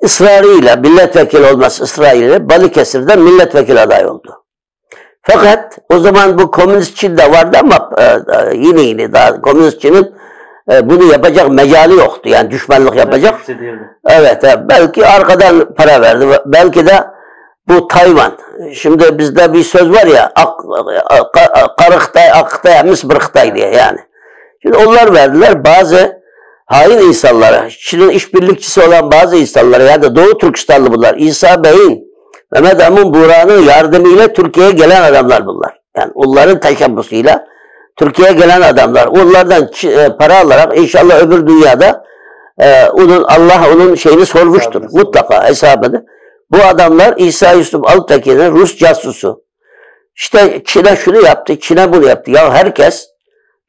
ısrarıyla milletvekili olması ısrarıyla Balıkesir'den milletvekili adayı oldu. Fakat o zaman bu Komünist Çin'de vardı ama yine daha Komünist Çin'in bunu yapacak mecali yoktu. Yani düşmanlık yapacak. Evet, belki arkadan para verdi. Belki de bu Tayvan. Şimdi bizde bir söz var ya karıktay, aktay, misbırıktay diye yani. Şimdi onlar verdiler bazı hain insanlara, Çin'in işbirlikçisi olan bazı insanlara yani Doğu Türkistanlı bunlar. İsa Bey'in Mehmet Emin Buğra'nın yardımıyla Türkiye'ye gelen adamlar bunlar. Yani onların teşebbüsüyle Türkiye'ye gelen adamlar. Onlardan para alarak inşallah öbür dünyada Allah onun şeyini sormuştur. Mutlaka hesabını. Bu adamlar İsa Yusuf Alptekin'in Rus casusu. İşte Çin'e şunu yaptı, Çin'e bunu yaptı. Ya herkes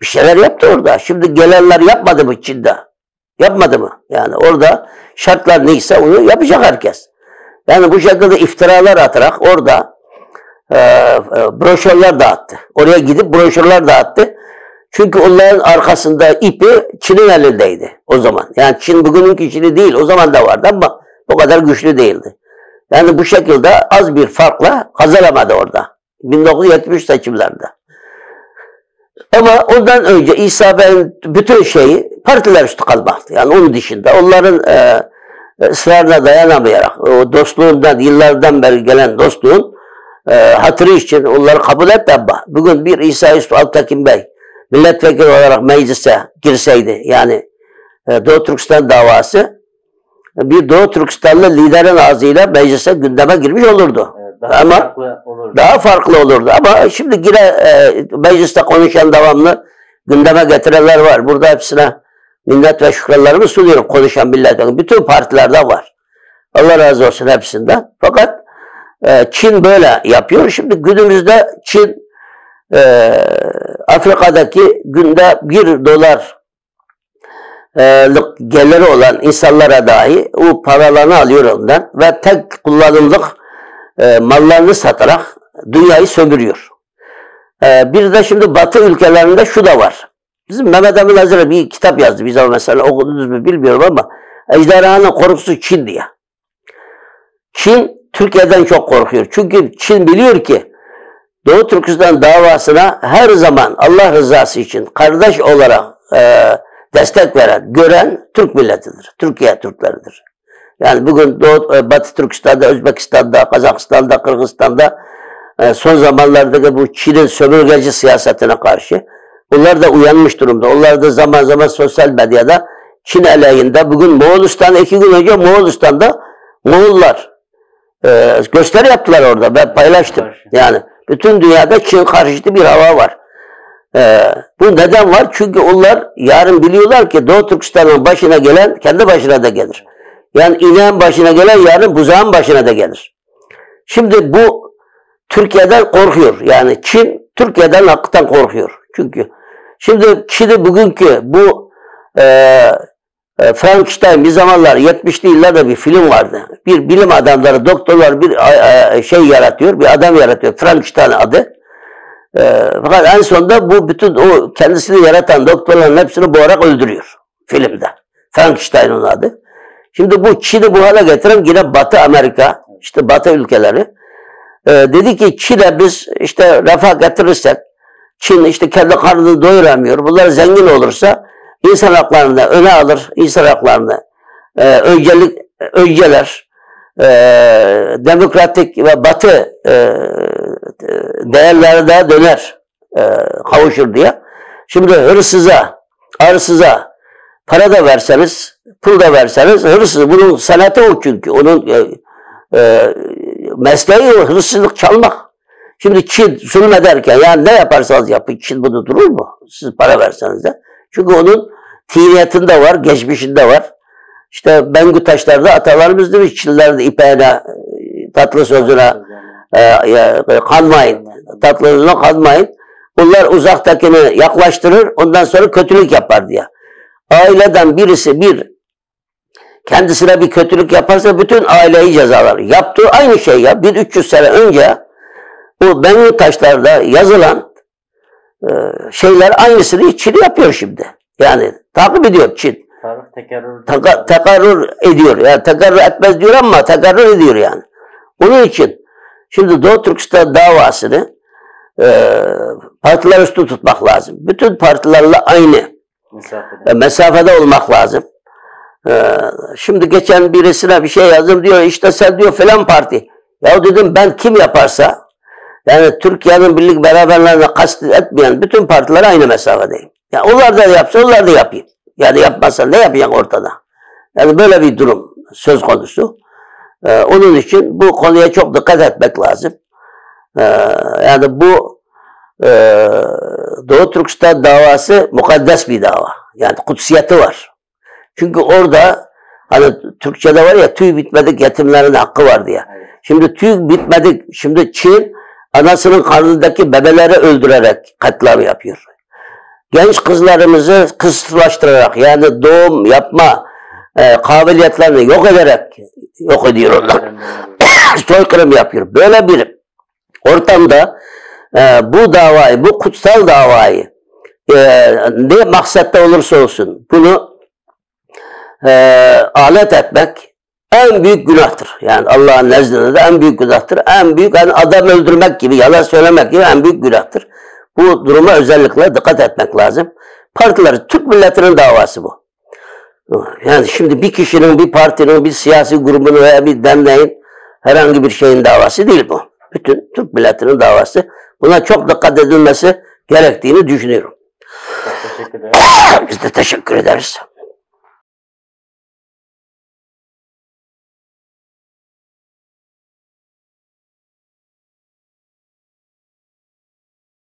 Bir şeyler yaptı orada. Şimdi gelenler yapmadı mı Çin'de? Yapmadı mı? Yani orada şartlar neyse onu yapacak herkes. Yani bu şekilde iftiralar atarak orada broşürler dağıttı. Oraya gidip broşürler dağıttı. Çünkü onların arkasında ipi Çin'in elindeydi o zaman. Yani Çin bugününki Çin'i değil, o zaman da vardı ama o kadar güçlü değildi. Yani bu şekilde az bir farkla kazanamadı orada. 1973 seçimlerde. Ama ondan önce İsa Bey'in bütün şeyi partiler üstü kalmaktı. Yani onun dışında onların ısrarına dayanamayarak, o dostluğundan, yıllardan beri gelen dostluğun hatırı için onları kabul etti ama bugün bir İsa Yusuf Altekin Bey milletvekili olarak meclise girseydi, yani Doğu Türkistan davası bir Doğu Türkistanlı liderin ağzıyla meclise gündeme girmiş olurdu. Daha farklı olurdu. Ama şimdi yine mecliste konuşan devamlı gündeme getirenler var. Burada hepsine minnet ve şükranlarımı sunuyorum, konuşan milletvekili. Bütün partilerde var. Allah razı olsun hepsinden. Fakat Çin böyle yapıyor. Şimdi günümüzde Çin Afrika'daki günde $1 geliri olan insanlara dahi o paralarını alıyor ondan ve tek kullanımlık mallarını satarak dünyayı sömürüyor. Bir de şimdi Batı ülkelerinde şu da var. Bizim Mehmet Emin Hazretleri bir kitap yazdı. Biz mesela okudunuz mu bilmiyorum ama Ejderhanın Korkusu Çin diye. Çin Türkiye'den çok korkuyor. Çünkü Çin biliyor ki Doğu Türkistan davasına her zaman Allah rızası için kardeş olarak destek veren, gören Türk milletidir. Türkiye Türkleridir. Yani bugün Batı Türkistan'da, Özbekistan'da, Kazakistan'da, Kırgızistan'da son zamanlardaki bu Çin'in sömürgeci siyasetine karşı onlar da uyanmış durumda. Onlar da zaman zaman sosyal medyada Çin aleyhinde, bugün Moğolistan'da 2 gün önce Moğolistan'da Moğollar gösteri yaptılar orada. Ben paylaştım. Yani bütün dünyada Çin karşıtı bir hava var. Bu neden var? Çünkü onlar yarın biliyorlar ki Doğu Türkistan'ın başına gelen kendi başına da gelir. Yani ineğin başına gelen yarın buzağın başına da gelir. Şimdi bu Türkiye'den korkuyor. Yani Çin Türkiye'den hakikaten korkuyor. Çünkü şimdi Çin'i bugünkü bu Frankenstein bir zamanlar 70'li yıllarda bir film vardı. Bir bilim adamları, doktorlar bir şey yaratıyor, bir adam yaratıyor. Frankenstein adı. Fakat en sonunda bu bütün o kendisini yaratan doktorların hepsini boğarak öldürüyor filmde. Frankenstein'ın adı. Şimdi bu Çin'i bu hale getiren yine Batı Amerika, işte Batı ülkeleri. Dedi ki Çin'e biz işte refah getirirsek, Çin işte kendi karnını doyuramıyor. Bunlar zengin olursa insan haklarını öne alır, insan haklarını önceler, demokratik ve Batı değerlerine döner, kavuşur diye. Şimdi hırsıza, arsıza para da verseniz, pul da verseniz hırsız. Bunun sanatı o çünkü. Onun mesleği o, hırsızlık çalmak. Şimdi Çin zulmederken yani ne yaparsanız yapın Çin bunu durur mu? Siz para verseniz de. Çünkü onun tiniyetinde var, geçmişinde var. İşte Bengü taşlarda atalarımız demiş Çinlerde ipeğine, tatlı sözüne kanmayın. Tatlı sözüne kanmayın. Bunlar uzaktakini yaklaştırır, ondan sonra kötülük yapar diye. Aileden birisi kendisine bir kötülük yaparsa bütün aileyi cezalar. Yaptığı aynı şey ya. 1300 sene önce bu Bengü taşlarda yazılan şeyler aynısını Çin yapıyor şimdi. Yani takip ediyor Çin. Tekarrür ediyor. Yani tekarrür etmez diyor ama tekarrür ediyor yani. Onun için şimdi Doğu Türkistan davasını partiler üstü tutmak lazım. Bütün partilerle aynı mesafede olmak lazım. Şimdi geçen birisine bir şey yazdım diyor işte sen diyor falan parti. Ya dedim ben kim yaparsa yani Türkiye'nin birlik beraberliğine kast etmeyen bütün partilere aynı mesafedeyim. Yani onlar da yapsa onlar da yapayım. Yani yapmazsa ne yapacaksın ortada? Yani böyle bir durum söz konusu. Onun için bu konuya çok dikkat etmek lazım. Yani bu Doğu Türkistan davası mukaddes bir dava. Yani kutsiyeti var. Çünkü orada hani Türkçe'de var ya tüy bitmedik yetimlerin hakkı var diye. Şimdi tüy bitmedik. Şimdi Çin anasının karnındaki bebeleri öldürerek katliam yapıyor. genç kızlarımızı kısıtlaştırarak, yani doğum yapma kabiliyetlerini yok ederek yok ediyorlar. Soykırım yapıyor. Böyle bir ortamda bu davayı, bu kutsal davayı ne maksatta olursa olsun bunu alet etmek en büyük günahtır. Yani Allah'ın nezdinde de en büyük günahtır. En büyük, yani adam öldürmek gibi, yalan söylemek gibi en büyük günahtır. Bu duruma özellikle dikkat etmek lazım. Partiler, Türk milletinin davası bu. Yani şimdi bir kişinin, bir partinin, bir siyasi grubun veya bir derneğin herhangi bir şeyin davası değil bu. Bütün Türk milletinin davası. Buna çok dikkat edilmesi gerektiğini düşünüyorum. Çok teşekkür ederim. Biz de teşekkür ederiz.